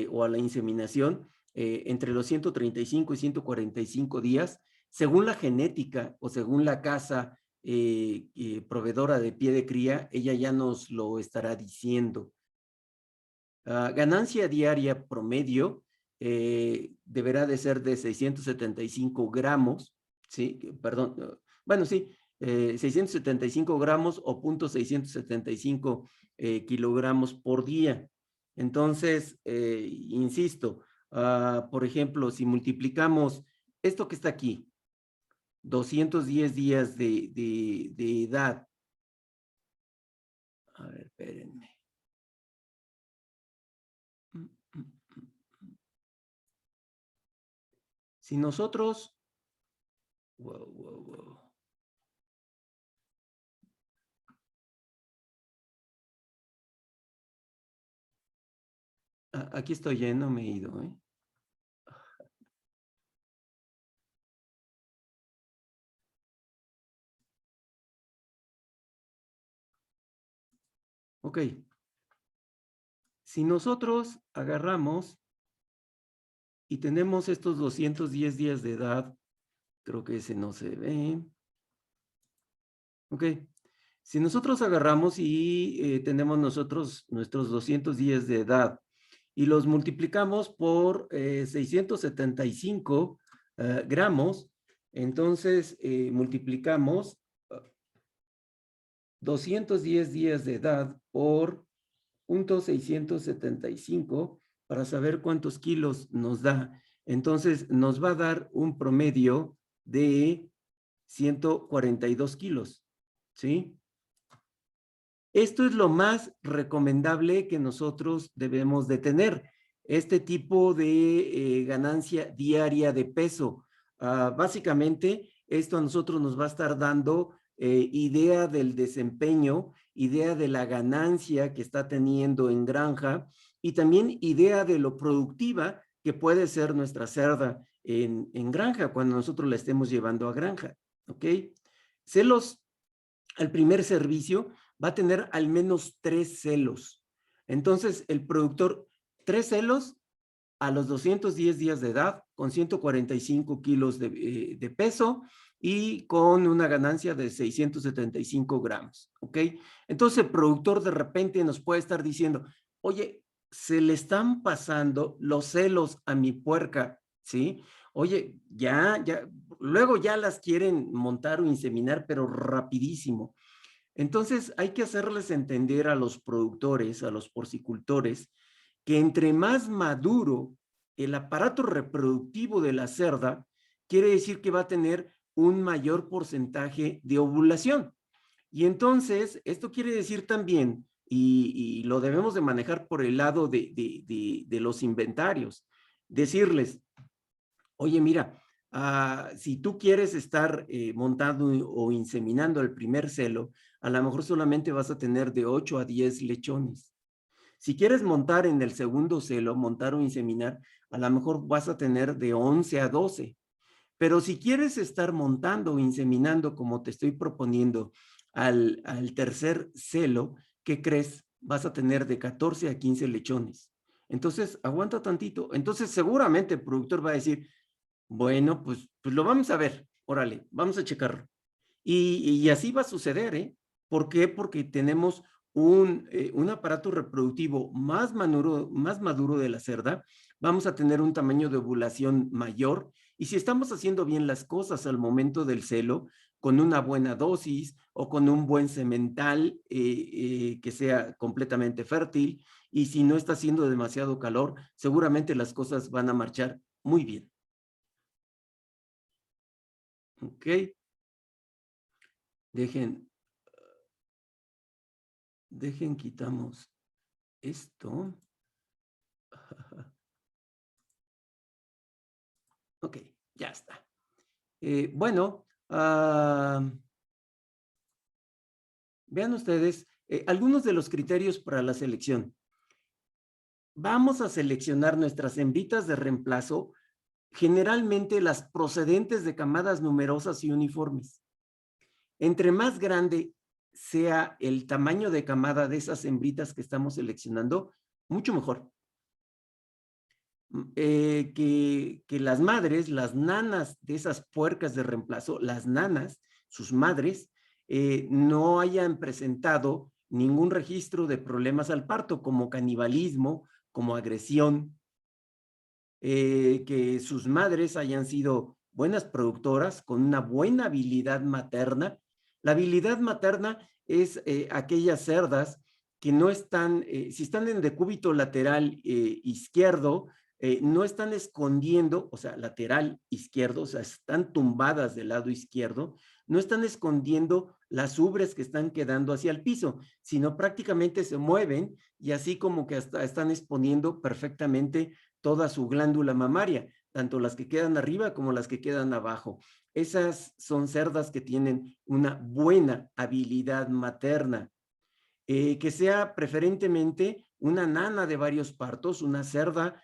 o a la inseminación, entre los 135 y 145 días, según la genética o según la casa proveedora de pie de cría, ella ya nos lo estará diciendo. Ganancia diaria promedio deberá de ser de 675 gramos, ¿sí? Perdón, bueno, sí, 675 gramos o 0.675 kilogramos por día. Entonces, insisto, por ejemplo, si multiplicamos esto que está aquí, 210 días de edad. A ver, espérenme. Si nosotros... Wow. Aquí estoy, no me he ido, ¿eh? Ok. Si nosotros agarramos y tenemos estos 210 días de edad, creo que ese no se ve. Ok. Si nosotros agarramos y tenemos nosotros nuestros 200 días de edad y los multiplicamos por 675 gramos, entonces multiplicamos 210 días de edad por 0.675 para saber cuántos kilos nos da. Entonces nos va a dar un promedio de 142 kilos, ¿sí? Esto es lo más recomendable que nosotros debemos de tener, este tipo de ganancia diaria de peso. Básicamente, esto a nosotros nos va a estar dando idea del desempeño, idea de la ganancia que está teniendo en granja y también idea de lo productiva que puede ser nuestra cerda en granja cuando nosotros la estemos llevando a granja, ¿ok? Celos al primer servicio va a tener al menos 3 celos. Entonces, el productor, 3 celos a los 210 días de edad, con 145 kilos de peso y con una ganancia de 675 gramos, ¿ok? Entonces, el productor de repente nos puede estar diciendo, oye, se le están pasando los celos a mi puerca, ¿sí? Oye, luego ya las quieren montar o inseminar, pero rapidísimo. Entonces, hay que hacerles entender a los productores, a los porcicultores, que entre más maduro el aparato reproductivo de la cerda, quiere decir que va a tener un mayor porcentaje de ovulación. Y entonces, esto quiere decir también, y lo debemos de manejar por el lado de los inventarios, decirles, oye, mira, si tú quieres estar montando o inseminando el primer celo, a lo mejor solamente vas a tener de 8 a 10 lechones. Si quieres montar en el segundo celo, montar o inseminar, a lo mejor vas a tener de 11 a 12. Pero si quieres estar montando o inseminando, como te estoy proponiendo, al tercer celo, ¿qué crees? Vas a tener de 14 a 15 lechones. Entonces, aguanta tantito. Entonces, seguramente el productor va a decir, bueno, pues lo vamos a ver. Órale, vamos a checarlo. Y así va a suceder, ¿eh? ¿Por qué? Porque tenemos un aparato reproductivo más maduro de la cerda, vamos a tener un tamaño de ovulación mayor, y si estamos haciendo bien las cosas al momento del celo, con una buena dosis o con un buen semental que sea completamente fértil, y si no está haciendo demasiado calor, seguramente las cosas van a marchar muy bien. Ok. Quitamos esto. Ok, ya está. Bueno, vean ustedes algunos de los criterios para la selección. Vamos a seleccionar nuestras hembritas de reemplazo, generalmente las procedentes de camadas numerosas y uniformes. Entre más grande sea el tamaño de camada de esas hembritas que estamos seleccionando, mucho mejor. Que las madres, las nanas de esas puercas de reemplazo, las nanas, sus madres, no hayan presentado ningún registro de problemas al parto, como canibalismo, como agresión, que sus madres hayan sido buenas productoras, con una buena habilidad materna. La habilidad materna es aquellas cerdas que no están, si están en decúbito lateral izquierdo, no están escondiendo, o sea, lateral izquierdo, o sea, están tumbadas del lado izquierdo, no están escondiendo las ubres que están quedando hacia el piso, sino prácticamente se mueven y así como que hasta están exponiendo perfectamente toda su glándula mamaria. tanto las que quedan arriba como las que quedan abajo. Esas son cerdas que tienen una buena habilidad materna. Que sea preferentemente una nana de varios partos, una cerda,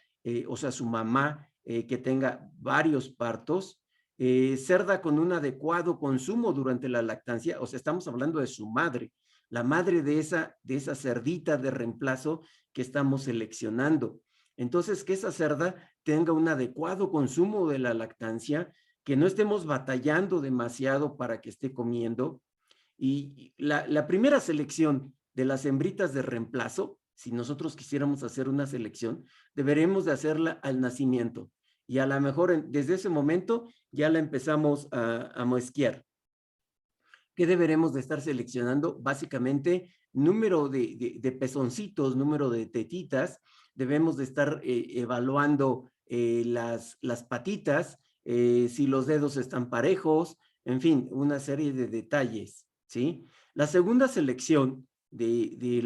o sea, su mamá, que tenga varios partos, cerda con un adecuado consumo durante la lactancia, o sea, estamos hablando de su madre, la madre de esa cerdita de reemplazo que estamos seleccionando. Entonces, que esa cerda tenga un adecuado consumo de la lactancia, que no estemos batallando demasiado para que esté comiendo. Y la primera selección de las hembritas de reemplazo, si nosotros quisiéramos hacer una selección, deberemos de hacerla al nacimiento. Y a lo mejor desde ese momento ya la empezamos a mosquear. ¿Qué deberemos de estar seleccionando? Básicamente, número de pezoncitos, número de tetitas. Debemos de estar evaluando las patitas, si los dedos están parejos, en fin, una serie de detalles, ¿sí? La segunda selección de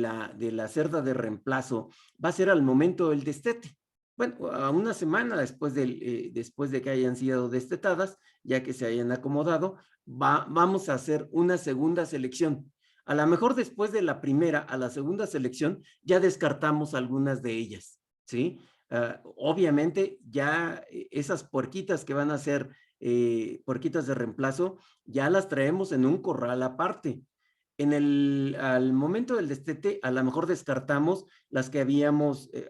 la cerda de reemplazo va a ser al momento del destete. Bueno, a una semana después de que hayan sido destetadas, ya que se hayan acomodado, vamos a hacer una segunda selección. A lo mejor después de la primera a la segunda selección ya descartamos algunas de ellas, ¿sí? Obviamente ya esas puerquitas que van a ser puerquitas de reemplazo, ya las traemos en un corral aparte. Al momento del destete, a lo mejor descartamos las que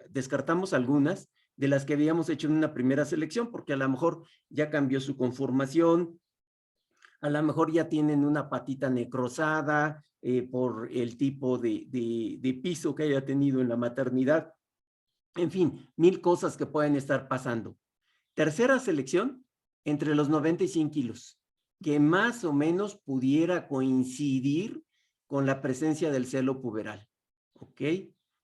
descartamos algunas de las que habíamos hecho en una primera selección, porque a lo mejor ya cambió su conformación, a lo mejor ya tienen una patita necrosada por el tipo de piso que haya tenido en la maternidad. En fin, 1000 cosas que pueden estar pasando. Tercera selección, entre los 90 y 100 kilos, que más o menos pudiera coincidir con la presencia del celo puberal, ¿ok?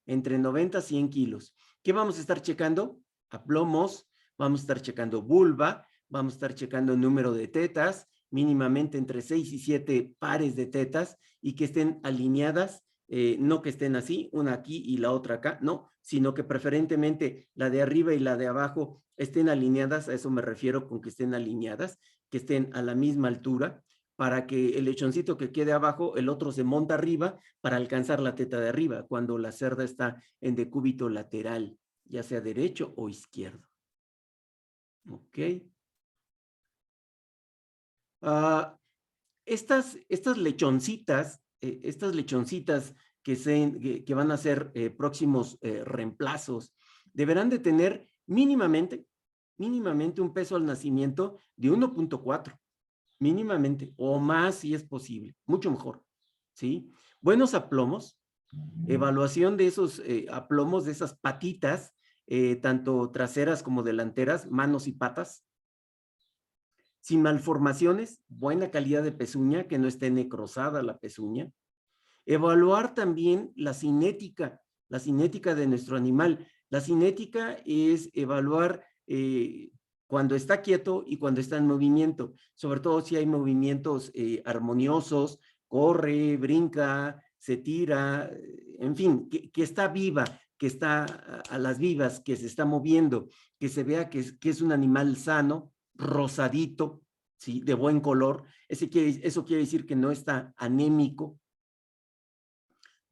Entre 90 y 100 kilos. ¿Qué vamos a estar checando? Aplomos, vamos a estar checando vulva, vamos a estar checando el número de tetas, mínimamente entre 6 y 7 pares de tetas y que estén alineadas, no que estén así, una aquí y la otra acá, no, sino que preferentemente la de arriba y la de abajo estén alineadas, a eso me refiero con que estén alineadas, que estén a la misma altura, para que el lechoncito que quede abajo, el otro se monta arriba para alcanzar la teta de arriba, cuando la cerda está en decúbito lateral, ya sea derecho o izquierdo. ¿Ok? Estas lechoncitas que van a ser próximos reemplazos, deberán de tener mínimamente un peso al nacimiento de 1.4, mínimamente, o más si es posible, mucho mejor, ¿sí? Buenos aplomos, evaluación de esos aplomos, de esas patitas, tanto traseras como delanteras, manos y patas, sin malformaciones, buena calidad de pezuña, que no esté necrosada la pezuña. Evaluar también la cinética de nuestro animal. La cinética es evaluar cuando está quieto y cuando está en movimiento, sobre todo si hay movimientos armoniosos, corre, brinca, se tira, en fin, que está viva, que está a las vivas, que se está moviendo, que se vea que es un animal sano, rosadito, ¿sí? De buen color. Eso quiere decir que no está anémico.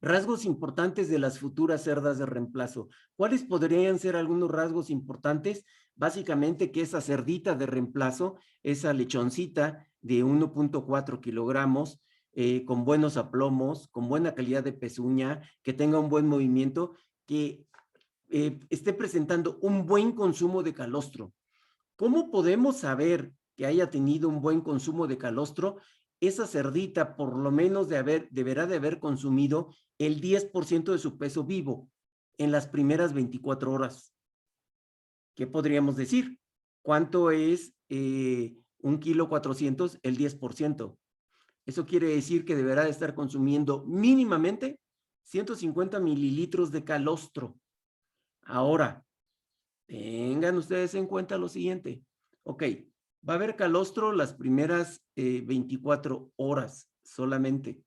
Rasgos importantes de las futuras cerdas de reemplazo. ¿Cuáles podrían ser algunos rasgos importantes? Básicamente que esa cerdita de reemplazo, esa lechoncita de 1.4 kilogramos, con buenos aplomos, con buena calidad de pezuña, que tenga un buen movimiento, que esté presentando un buen consumo de calostro. ¿Cómo podemos saber que haya tenido un buen consumo de calostro? Esa cerdita por lo menos deberá de haber consumido el 10% de su peso vivo en las primeras 24 horas. ¿Qué podríamos decir? ¿Cuánto es 1,4 kg? El 10%. Eso quiere decir que deberá de estar consumiendo mínimamente 150 mililitros de calostro. Ahora, tengan ustedes en cuenta lo siguiente. Ok, va a haber calostro las primeras 24 horas solamente,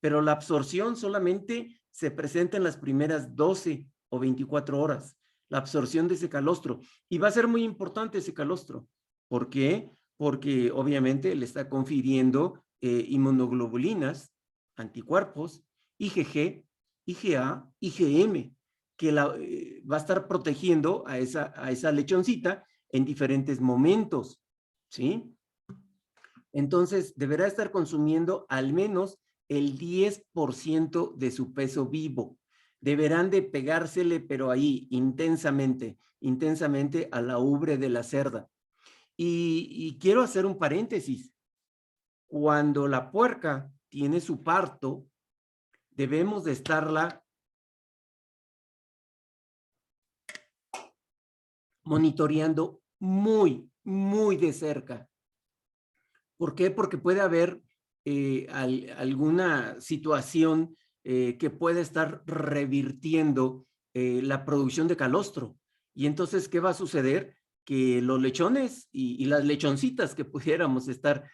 pero la absorción solamente se presenta en las primeras 12 o 24 horas. la absorción de ese calostro. Y va a ser muy importante ese calostro. ¿Por qué? Porque obviamente le está confiriendo inmunoglobulinas, anticuerpos, IgG, IgA, IgM, que va a estar protegiendo a esa lechoncita en diferentes momentos, ¿sí? Entonces, deberá estar consumiendo al menos el 10% de su peso vivo. Deberán de pegársele, pero ahí, intensamente a la ubre de la cerda. Y quiero hacer un paréntesis. Cuando la puerca tiene su parto, debemos de estarla monitoreando muy, muy de cerca. ¿Por qué? Porque puede haber alguna situación que puede estar revirtiendo la producción de calostro. Y entonces, ¿qué va a suceder? Que los lechones y las lechoncitas que pudiéramos estar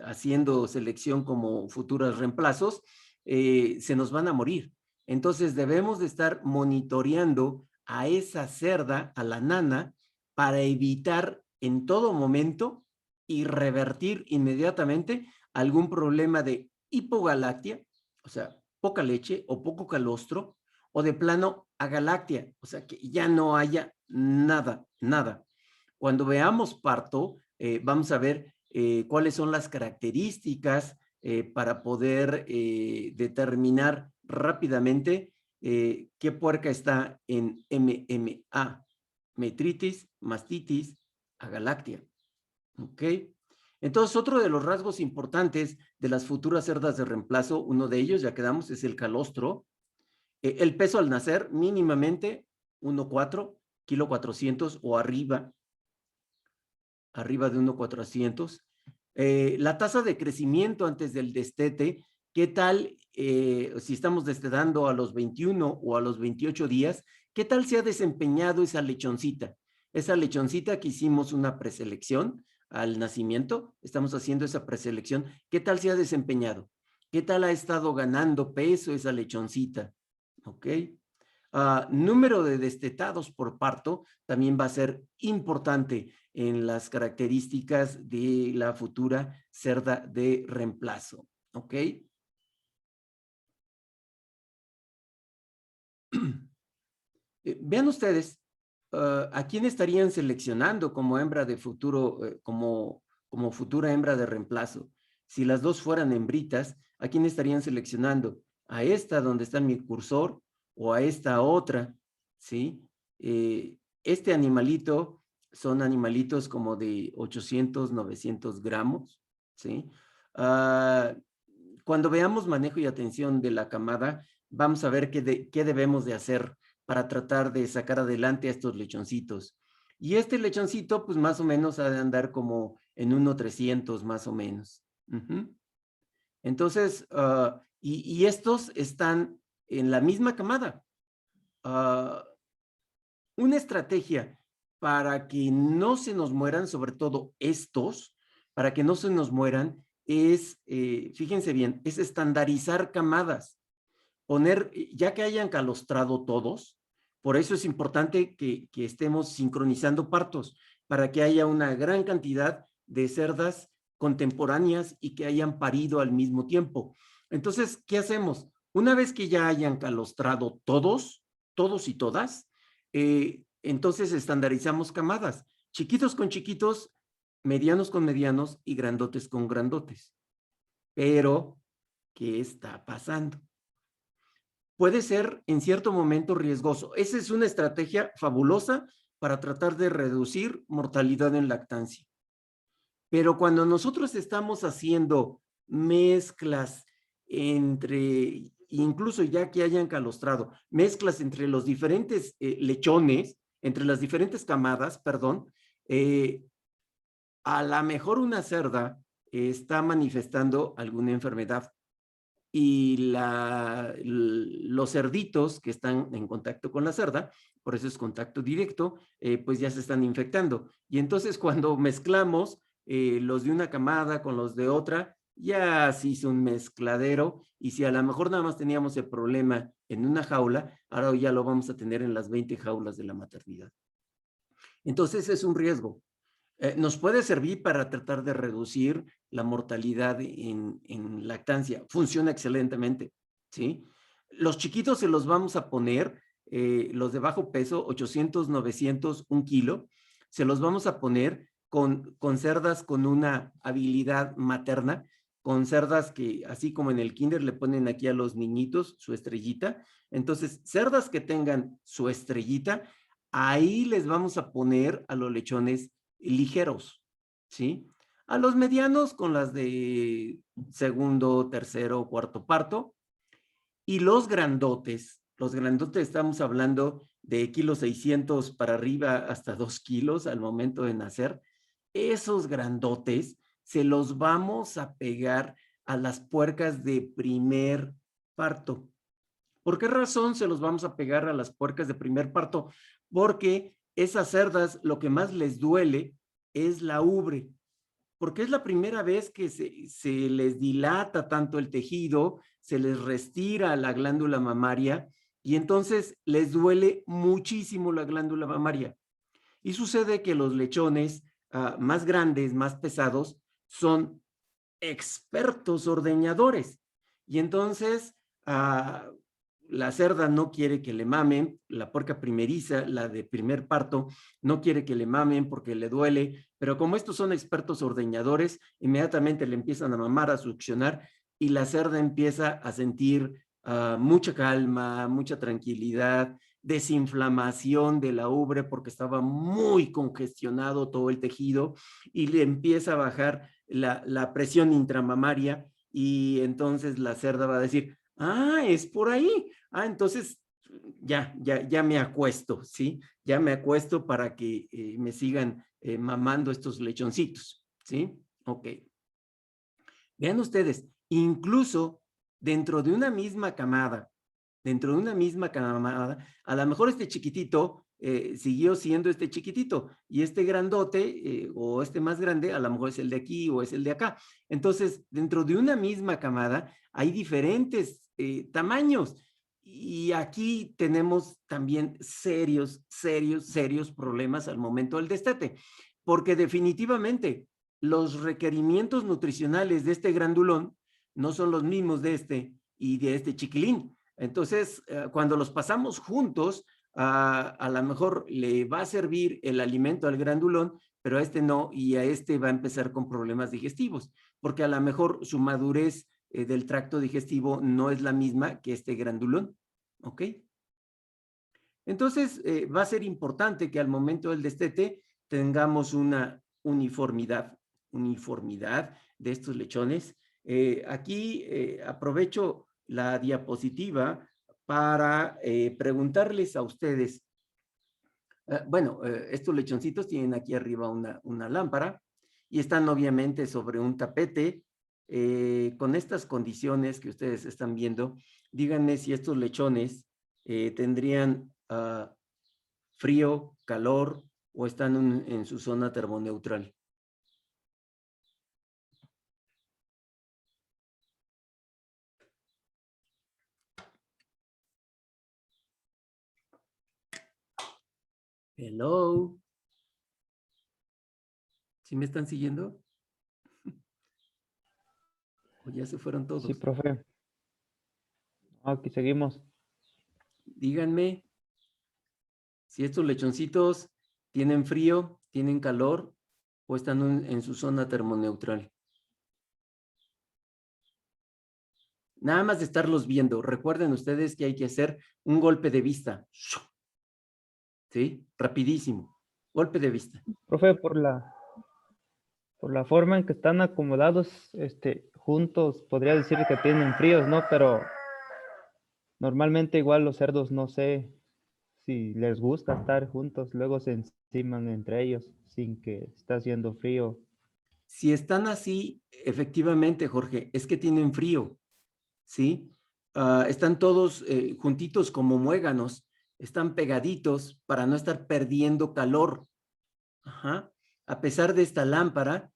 haciendo selección como futuros reemplazos, se nos van a morir. Entonces, debemos de estar monitoreando a esa cerda, a la nana, para evitar en todo momento y revertir inmediatamente algún problema de hipogalactia, o sea, poca leche o poco calostro, o de plano agalactia, o sea, que ya no haya nada. Cuando veamos parto, vamos a ver cuáles son las características para poder determinar rápidamente qué puerca está en MMA, metritis, mastitis, agalactia. ¿Ok? Entonces, otro de los rasgos importantes de las futuras cerdas de reemplazo, uno de ellos, ya quedamos, es el calostro. El peso al nacer, mínimamente 1,4, kilo 400 o arriba de 1,400. La tasa de crecimiento antes del destete, ¿qué tal si estamos destetando a los 21 o a los 28 días? ¿Qué tal se ha desempeñado esa lechoncita? Esa lechoncita que hicimos una preselección al nacimiento, estamos haciendo esa preselección, ¿qué tal se ha desempeñado? ¿Qué tal ha estado ganando peso esa lechoncita? ¿Ok? Número de destetados por parto también va a ser importante en las características de la futura cerda de reemplazo. ¿Ok? Vean ustedes, ¿a quién estarían seleccionando como hembra de futuro, como futura hembra de reemplazo? Si las dos fueran hembritas, ¿a quién estarían seleccionando? ¿A esta donde está mi cursor o a esta otra? ¿Sí? Este animalito son animalitos como de 800, 900 gramos, ¿sí? Cuando veamos manejo y atención de la camada, vamos a ver qué debemos de hacer para tratar de sacar adelante a estos lechoncitos. Y este lechoncito, pues más o menos ha de andar como en 1,300 más o menos. Entonces, y estos están en la misma camada. Una estrategia para que no se nos mueran, sobre todo estos, para que no se nos mueran, es, fíjense bien, es estandarizar camadas. Poner, ya que hayan calostrado todos, por eso es importante que estemos sincronizando partos, para que haya una gran cantidad de cerdas contemporáneas y que hayan parido al mismo tiempo. Entonces, ¿qué hacemos? Una vez que ya hayan calostrado todos y todas, entonces estandarizamos camadas, chiquitos con chiquitos, medianos con medianos y grandotes con grandotes. Pero, ¿qué está pasando? Puede ser en cierto momento riesgoso. Esa es una estrategia fabulosa para tratar de reducir mortalidad en lactancia. Pero cuando nosotros estamos haciendo mezclas entre, incluso ya que hayan calostrado, mezclas entre los diferentes lechones, entre las diferentes camadas, perdón, a lo mejor una cerda está manifestando alguna enfermedad y los cerditos que están en contacto con la cerda, por eso es contacto directo, pues ya se están infectando. Y entonces cuando mezclamos los de una camada con los de otra, ya se hizo un mezcladero, y si a lo mejor nada más teníamos el problema en una jaula, ahora ya lo vamos a tener en las 20 jaulas de la maternidad. Entonces es un riesgo. Nos puede servir para tratar de reducir la mortalidad en lactancia. Funciona excelentemente, ¿sí? Los chiquitos se los vamos a poner, los de bajo peso, 800, 900, 1 kilo, se los vamos a poner con cerdas con una habilidad materna, con cerdas que, así como en el kinder le ponen aquí a los niñitos su estrellita. Entonces, cerdas que tengan su estrellita, ahí les vamos a poner a los lechones ligeros, ¿sí? A los medianos con las de segundo, tercero, cuarto parto. Y los grandotes estamos hablando de 1,600 kilos para arriba hasta 2 kilos al momento de nacer. Esos grandotes se los vamos a pegar a las puercas de primer parto. ¿Por qué razón se los vamos a pegar a las puercas de primer parto? Porque esas cerdas lo que más les duele es la ubre, porque es la primera vez que se les dilata tanto el tejido, se les restira la glándula mamaria y entonces les duele muchísimo la glándula mamaria. Y sucede que los lechones más grandes, más pesados, son expertos ordeñadores. Y entonces la cerda no quiere que le mamen, la puerca primeriza, la de primer parto, no quiere que le mamen porque le duele, pero como estos son expertos ordeñadores, inmediatamente le empiezan a mamar, a succionar, y la cerda empieza a sentir mucha calma, mucha tranquilidad, desinflamación de la ubre porque estaba muy congestionado todo el tejido, y le empieza a bajar la presión intramamaria, y entonces la cerda va a decir, es por ahí. Entonces ya me acuesto, ¿sí? Ya me acuesto para que me sigan mamando estos lechoncitos, ¿sí? Ok. Vean ustedes, incluso dentro de una misma camada, a lo mejor este chiquitito siguió siendo este chiquitito, y este grandote o este más grande a lo mejor es el de aquí o es el de acá. Entonces, dentro de una misma camada hay diferentes tamaños, y aquí tenemos también serios problemas al momento del destete, porque definitivamente los requerimientos nutricionales de este grandulón no son los mismos de este y de este chiquilín. Entonces, cuando los pasamos juntos, a lo mejor le va a servir el alimento al grandulón, pero a este no, y a este va a empezar con problemas digestivos, porque a lo mejor su madurez del tracto digestivo no es la misma que este grandulón, ¿ok? Entonces, va a ser importante que al momento del destete tengamos una uniformidad de estos lechones. Aquí aprovecho la diapositiva para preguntarles a ustedes. Estos lechoncitos tienen aquí arriba una lámpara y están obviamente sobre un tapete. Con estas condiciones que ustedes están viendo, díganme si estos lechones tendrían frío, calor, o están en su zona termoneutral. Hello. ¿Sí me están siguiendo? ¿O ya se fueron todos? Sí, profe. Aquí seguimos. Díganme si estos lechoncitos tienen frío, tienen calor, o están en su zona termoneutral. Nada más de estarlos viendo. Recuerden ustedes que hay que hacer un golpe de vista. ¿Sí? Rapidísimo. Golpe de vista. Profe, por la forma en que están acomodados juntos, podría decir que tienen fríos, ¿no? Pero normalmente igual los cerdos, no sé si les gusta estar juntos, luego se enciman entre ellos sin que está haciendo frío. Si están así, efectivamente, Jorge, es que tienen frío, ¿sí? Están todos juntitos como muéganos, están pegaditos para no estar perdiendo calor. Ajá. A pesar de esta lámpara,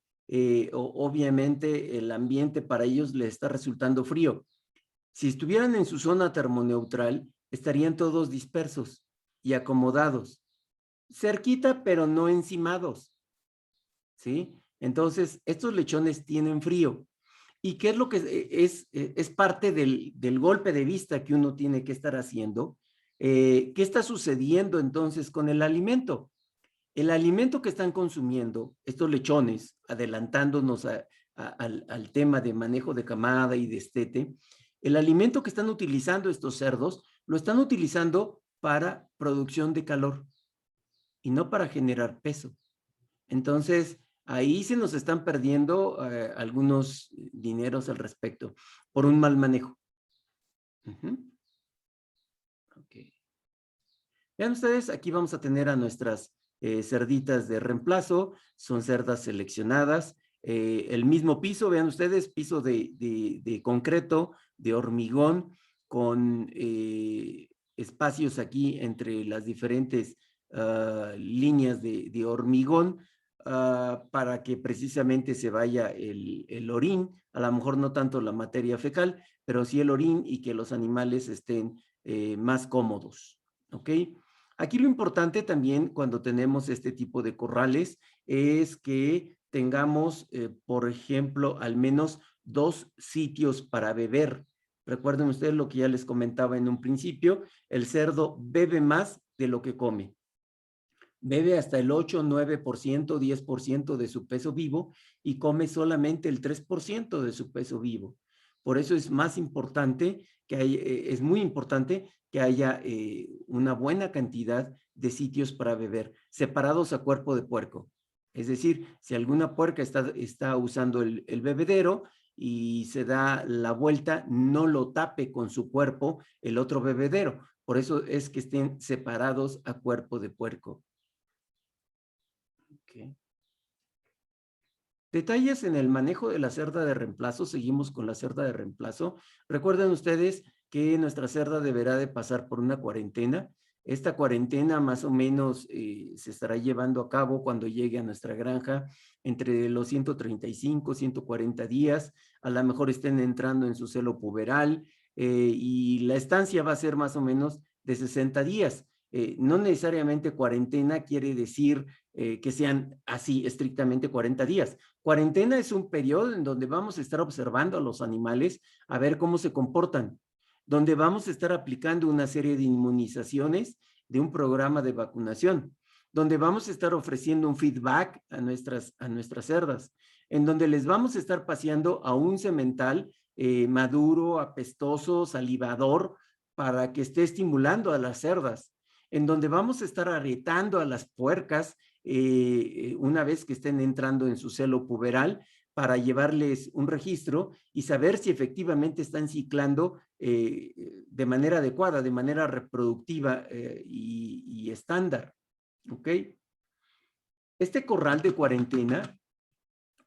obviamente el ambiente para ellos les está resultando frío. Si estuvieran en su zona termoneutral, estarían todos dispersos y acomodados, cerquita pero no encimados, ¿sí? Entonces, estos lechones tienen frío. ¿Y qué es lo que es parte del golpe de vista que uno tiene que estar haciendo? ¿Qué está sucediendo entonces con el alimento? El alimento que están consumiendo estos lechones, adelantándonos al tema de manejo de camada y destete, el alimento que están utilizando estos cerdos, lo están utilizando para producción de calor y no para generar peso. Entonces, ahí se nos están perdiendo algunos dineros al respecto por un mal manejo. Okay. Vean ustedes, aquí vamos a tener a nuestras cerditas de reemplazo, son cerdas seleccionadas, el mismo piso, vean ustedes, piso de concreto, de hormigón, con espacios aquí entre las diferentes líneas de hormigón, para que precisamente se vaya el orín, a lo mejor no tanto la materia fecal, pero sí el orín y que los animales estén más cómodos, ¿ok? Aquí lo importante también cuando tenemos este tipo de corrales es que tengamos, por ejemplo, al menos 2 sitios para beber. Recuerden ustedes lo que ya les comentaba en un principio, el cerdo bebe más de lo que come. Bebe hasta el 8, 9%, 10% de su peso vivo y come solamente el 3% de su peso vivo. Por eso es más importante es muy importante que haya una buena cantidad de sitios para beber, separados a cuerpo de puerco. Es decir, si alguna puerca está usando el bebedero y se da la vuelta, no lo tape con su cuerpo el otro bebedero. Por eso es que estén separados a cuerpo de puerco. Okay. Detalles en el manejo de la cerda de reemplazo. Seguimos con la cerda de reemplazo. Recuerden ustedes que nuestra cerda deberá de pasar por una cuarentena. Esta cuarentena más o menos se estará llevando a cabo cuando llegue a nuestra granja entre los 135, 140 días. A lo mejor estén entrando en su celo puberal y la estancia va a ser más o menos de 60 días. No necesariamente cuarentena quiere decir que sean así estrictamente 40 días. Cuarentena es un periodo en donde vamos a estar observando a los animales a ver cómo se comportan, donde vamos a estar aplicando una serie de inmunizaciones de un programa de vacunación, donde vamos a estar ofreciendo un feedback a nuestras cerdas, en donde les vamos a estar paseando a un semental maduro, apestoso, salivador, para que esté estimulando a las cerdas, en donde vamos a estar arretando a las puercas una vez que estén entrando en su celo puberal para llevarles un registro y saber si efectivamente están ciclando de manera adecuada, de manera reproductiva y estándar. ¿Ok? Este corral de cuarentena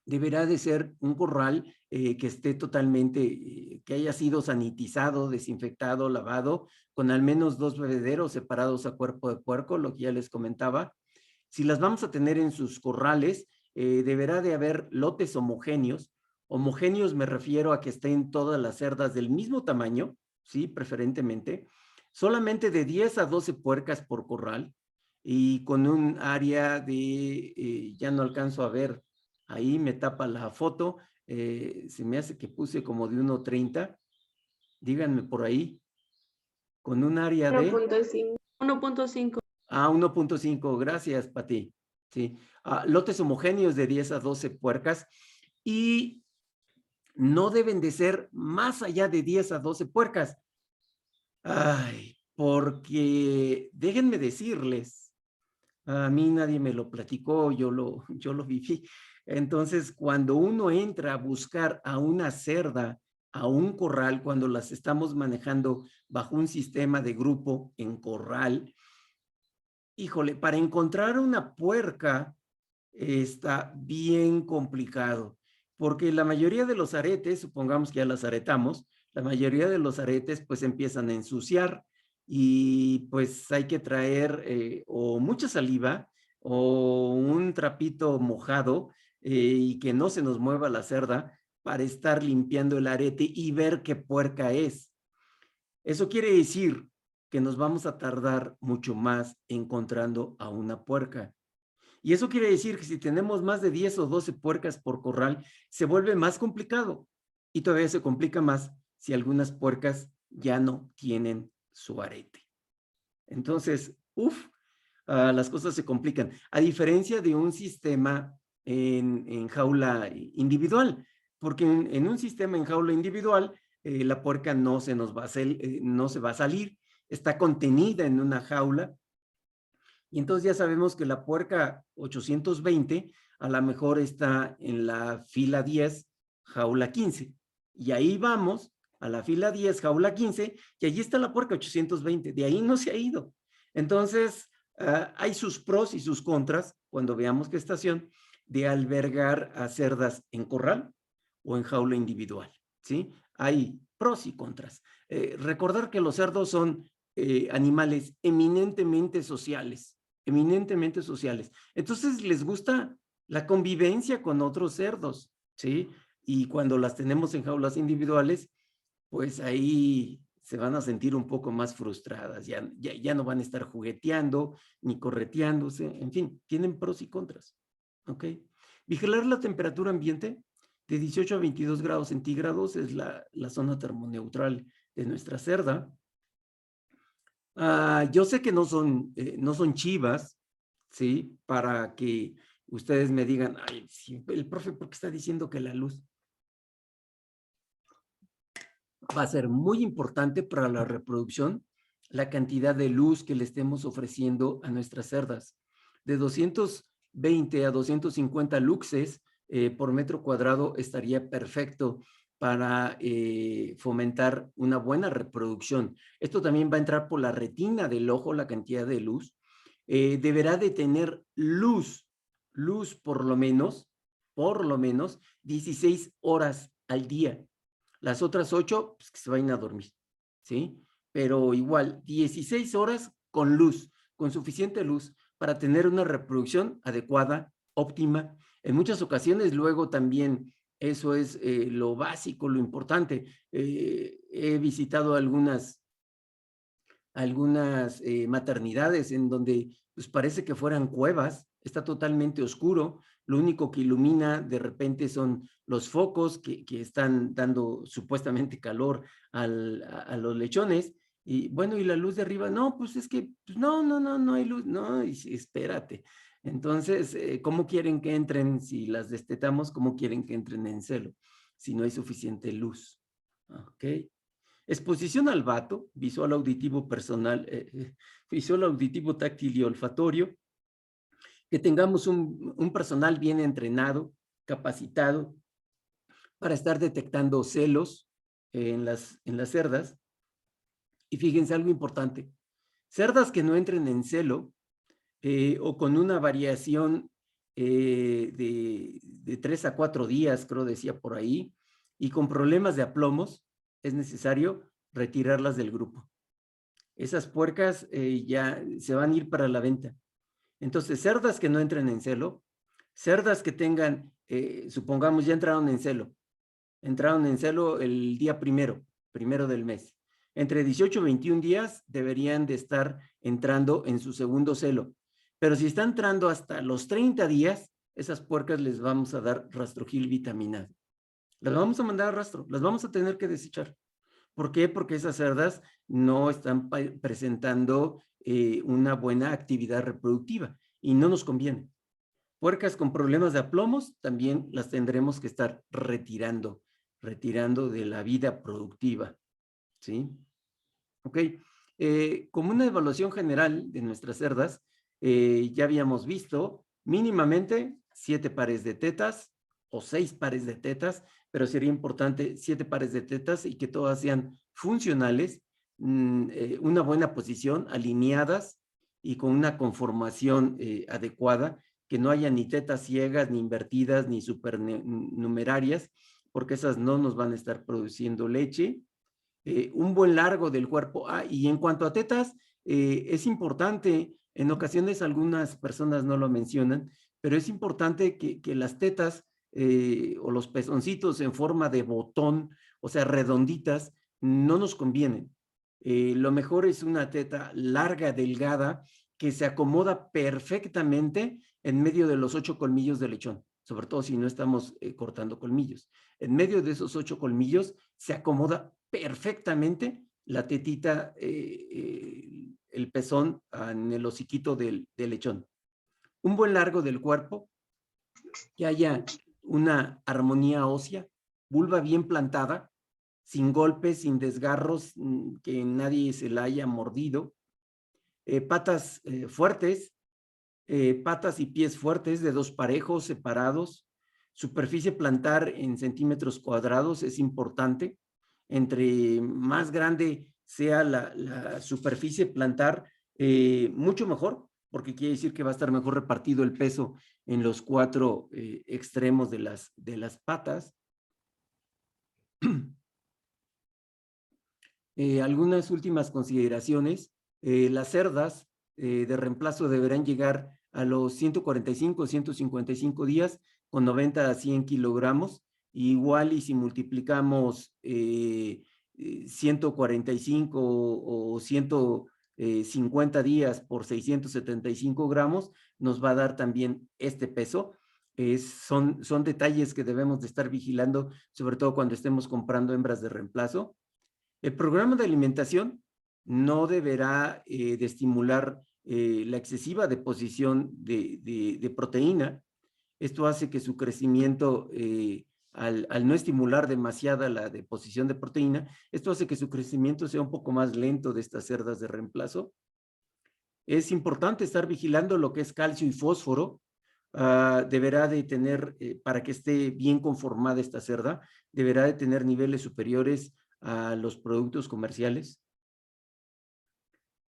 deberá de ser un corral que esté totalmente, que haya sido sanitizado, desinfectado, lavado, con al menos 2 bebederos separados a cuerpo de puerco, lo que ya les comentaba. Si las vamos a tener en sus corrales, deberá de haber lotes homogéneos. Homogéneos me refiero a que estén todas las cerdas del mismo tamaño, ¿sí? Preferentemente. Solamente de 10 a 12 puercas por corral y con un área de, ya no alcanzo a ver, ahí me tapa la foto, se me hace que puse como de 1.30, díganme por ahí, con un área de 1.5. 1.5. 1.5, gracias, Pati. Sí. Lotes homogéneos de 10 a 12 puercas y no deben de ser más allá de 10 a 12 puercas. Ay, porque déjenme decirles, a mí nadie me lo platicó, yo lo viví. Entonces, cuando uno entra a buscar a una cerda, a un corral, cuando las estamos manejando bajo un sistema de grupo en corral, híjole, para encontrar una puerca está bien complicado, porque la mayoría de los aretes, supongamos que ya las aretamos, la mayoría de los aretes pues empiezan a ensuciar y pues hay que traer o mucha saliva o un trapito mojado y que no se nos mueva la cerda para estar limpiando el arete y ver qué puerca es. Eso quiere decir que nos vamos a tardar mucho más encontrando a una puerca. Y eso quiere decir que si tenemos más de 10 o 12 puercas por corral, se vuelve más complicado. Y todavía se complica más si algunas puercas ya no tienen su arete. Entonces, las cosas se complican. A diferencia de un sistema en jaula individual, porque en un sistema en jaula individual, la puerca no se va a salir, está contenida en una jaula. Y entonces ya sabemos que la puerca 820 a lo mejor está en la fila 10, jaula 15. Y ahí vamos a la fila 10, jaula 15, y allí está la puerca 820. De ahí no se ha ido. Entonces, hay sus pros y sus contras, cuando veamos qué estación, de albergar a cerdas en corral o en jaula individual, ¿sí? Hay pros y contras. Recordar que los cerdos son animales eminentemente sociales. Entonces les gusta la convivencia con otros cerdos, ¿sí? Y cuando las tenemos en jaulas individuales, pues ahí se van a sentir un poco más frustradas, ya no van a estar jugueteando ni correteándose, en fin, tienen pros y contras, ¿ok? Vigilar la temperatura ambiente de 18 a 22 grados centígrados es la zona termoneutral de nuestra cerda. Yo sé que no son chivas, ¿sí? Para que ustedes me digan, ay, sí, el profe, ¿por qué está diciendo que la luz? Va a ser muy importante para la reproducción la cantidad de luz que le estemos ofreciendo a nuestras cerdas. De 220 a 250 luxes por metro cuadrado estaría perfecto para fomentar una buena reproducción. Esto también va a entrar por la retina del ojo, la cantidad de luz. Deberá de tener luz por lo menos 16 horas al día. Las otras 8, pues que se vayan a dormir, ¿sí? Pero igual, 16 horas con luz, con suficiente luz para tener una reproducción adecuada, óptima. En muchas ocasiones luego también eso es lo básico, lo importante. He visitado algunas maternidades en donde pues parece que fueran cuevas, está totalmente oscuro, lo único que ilumina de repente son los focos que están dando supuestamente calor a los lechones, y bueno, y la luz de arriba, no, pues es que pues no hay luz, no, y espérate. Entonces, ¿cómo quieren que entren si las destetamos? ¿Cómo quieren que entren en celo si no hay suficiente luz? ¿Ok? Exposición al vato, visual, auditivo, personal, visual, auditivo, táctil y olfatorio. Que tengamos un personal bien entrenado, capacitado, para estar detectando celos en las cerdas. Y fíjense algo importante, cerdas que no entren en celo o con una variación de 3 a 4 días, creo decía por ahí, y con problemas de aplomos, es necesario retirarlas del grupo. Esas puercas ya se van a ir para la venta. Entonces, cerdas que no entren en celo, cerdas que tengan, supongamos ya entraron en celo el día primero del mes. Entre 18 y 21 días deberían de estar entrando en su segundo celo. Pero si está entrando hasta los 30 días, esas puercas les vamos a dar rastrojil vitaminado. Las vamos a mandar a rastro, las vamos a tener que desechar. ¿Por qué? Porque esas cerdas no están presentando una buena actividad reproductiva y no nos conviene. Puercas con problemas de aplomos también las tendremos que estar retirando de la vida productiva, ¿sí? Ok, como una evaluación general de nuestras cerdas, ya habíamos visto mínimamente 7 pares de tetas o 6 pares de tetas, pero sería importante 7 pares de tetas y que todas sean funcionales, una buena posición, alineadas y con una conformación adecuada, que no haya ni tetas ciegas, ni invertidas, ni supernumerarias, porque esas no nos van a estar produciendo leche. Un buen largo del cuerpo. Y en cuanto a tetas, es importante, en ocasiones algunas personas no lo mencionan, pero es importante que las tetas o los pezoncitos en forma de botón, o sea, redonditas, no nos convienen. Lo mejor es una teta larga, delgada, que se acomoda perfectamente en medio de los 8 colmillos del lechón, sobre todo si no estamos cortando colmillos. En medio de esos 8 colmillos se acomoda perfectamente la tetita, el pezón en el hociquito del lechón. Un buen largo del cuerpo, que haya una armonía ósea, vulva bien plantada, sin golpes, sin desgarros, que nadie se la haya mordido, patas fuertes, patas y pies fuertes de 2 parejos separados, superficie plantar en centímetros cuadrados es importante. Entre más grande sea la superficie plantar, mucho mejor, porque quiere decir que va a estar mejor repartido el peso en los 4 extremos de las patas. Algunas últimas consideraciones. Las cerdas de reemplazo deberán llegar a los 145, 155 días con 90 a 100 kilogramos. Igual y si multiplicamos 145 o 150 días por 675 gramos, nos va a dar también este peso. Son detalles que debemos de estar vigilando, sobre todo cuando estemos comprando hembras de reemplazo. El programa de alimentación no deberá de estimular la excesiva deposición de proteína. Esto hace que su crecimiento, al no estimular demasiada la deposición de proteína, esto hace que su crecimiento sea un poco más lento de estas cerdas de reemplazo. Es importante estar vigilando lo que es calcio y fósforo. Deberá de tener, para que esté bien conformada esta cerda, deberá de tener niveles superiores a los productos comerciales.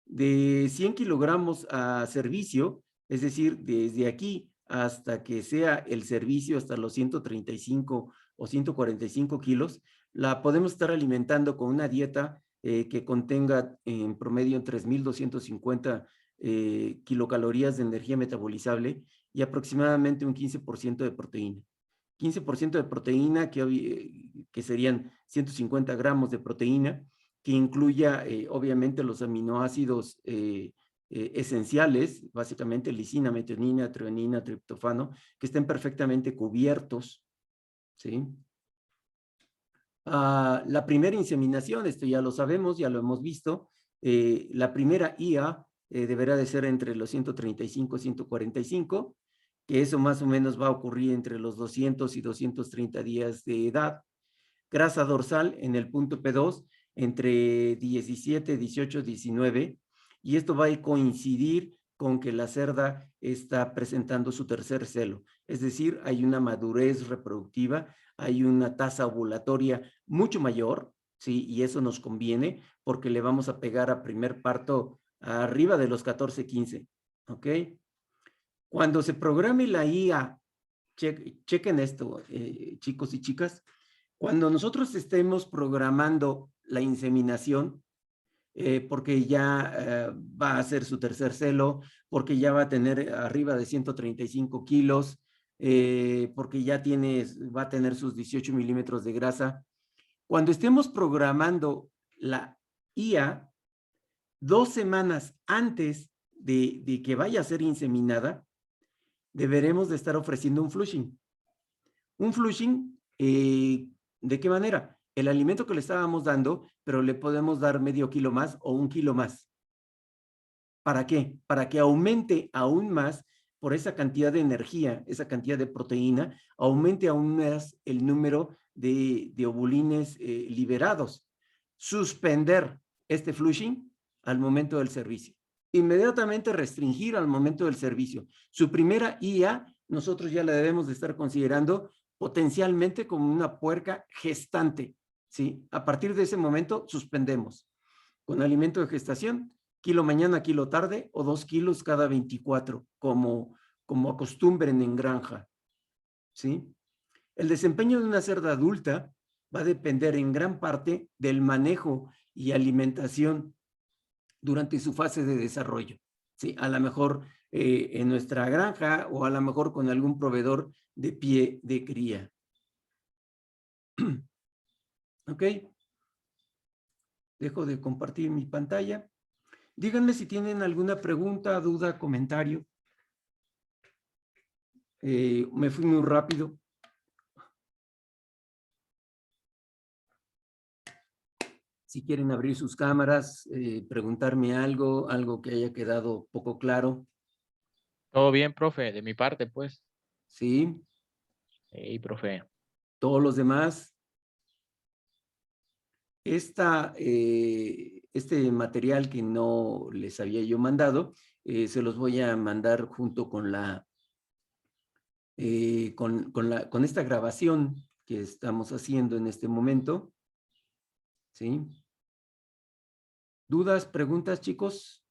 De 100 kilogramos a servicio, es decir, desde aquí hasta que sea el servicio, hasta los 135 o 145 kilos, la podemos estar alimentando con una dieta que contenga en promedio 3,250 kilocalorías de energía metabolizable y aproximadamente un 15% de proteína. 15% de proteína, que serían 150 gramos de proteína, que incluya obviamente los aminoácidos esenciales, básicamente lisina, metionina, treonina, triptofano, que estén perfectamente cubiertos, ¿sí? La primera inseminación, esto ya lo sabemos, ya lo hemos visto, la primera IA deberá de ser entre los 135 y 145, que eso más o menos va a ocurrir entre los 200 y 230 días de edad. Grasa dorsal en el punto P2 entre 17, 18, 19, y esto va a coincidir con que la cerda está presentando su tercer celo, es decir, hay una madurez reproductiva, hay una tasa ovulatoria mucho mayor, ¿sí? Y eso nos conviene porque le vamos a pegar a primer parto arriba de los 14, 15, ¿ok? Cuando se programe la IA, chequen esto, chicos y chicas, cuando nosotros estemos programando la inseminación, porque ya va a hacer su tercer celo, porque ya va a tener arriba de 135 kilos, porque ya va a tener sus 18 milímetros de grasa. Cuando estemos programando la IA, 2 semanas antes de que vaya a ser inseminada, deberemos de estar ofreciendo un flushing. Un flushing, ¿de qué manera? El alimento que le estábamos dando, pero le podemos dar medio kilo más o 1 kilo más. ¿Para qué? Para que aumente aún más, por esa cantidad de energía, esa cantidad de proteína, aumente aún más el número de ovulines liberados. Suspender este flushing al momento del servicio. Inmediatamente restringir al momento del servicio. Su primera IA, nosotros ya la debemos de estar considerando potencialmente como una puerca gestante, ¿sí? A partir de ese momento suspendemos. Con alimento de gestación, kilo mañana, kilo tarde o 2 kilos cada 24, como acostumbren en granja, ¿sí? El desempeño de una cerda adulta va a depender en gran parte del manejo y alimentación durante su fase de desarrollo, ¿sí? A lo mejor en nuestra granja o a lo mejor con algún proveedor de pie de cría. Ok. Dejo de compartir mi pantalla. Díganme si tienen alguna pregunta, duda, comentario. Me fui muy rápido. Si quieren abrir sus cámaras, preguntarme algo que haya quedado poco claro. Todo bien, profe, de mi parte, pues. Sí. Sí, profe. Todos los demás. Este material que no les había yo mandado, se los voy a mandar junto con con esta grabación que estamos haciendo en este momento. ¿Sí? ¿Dudas, preguntas, chicos?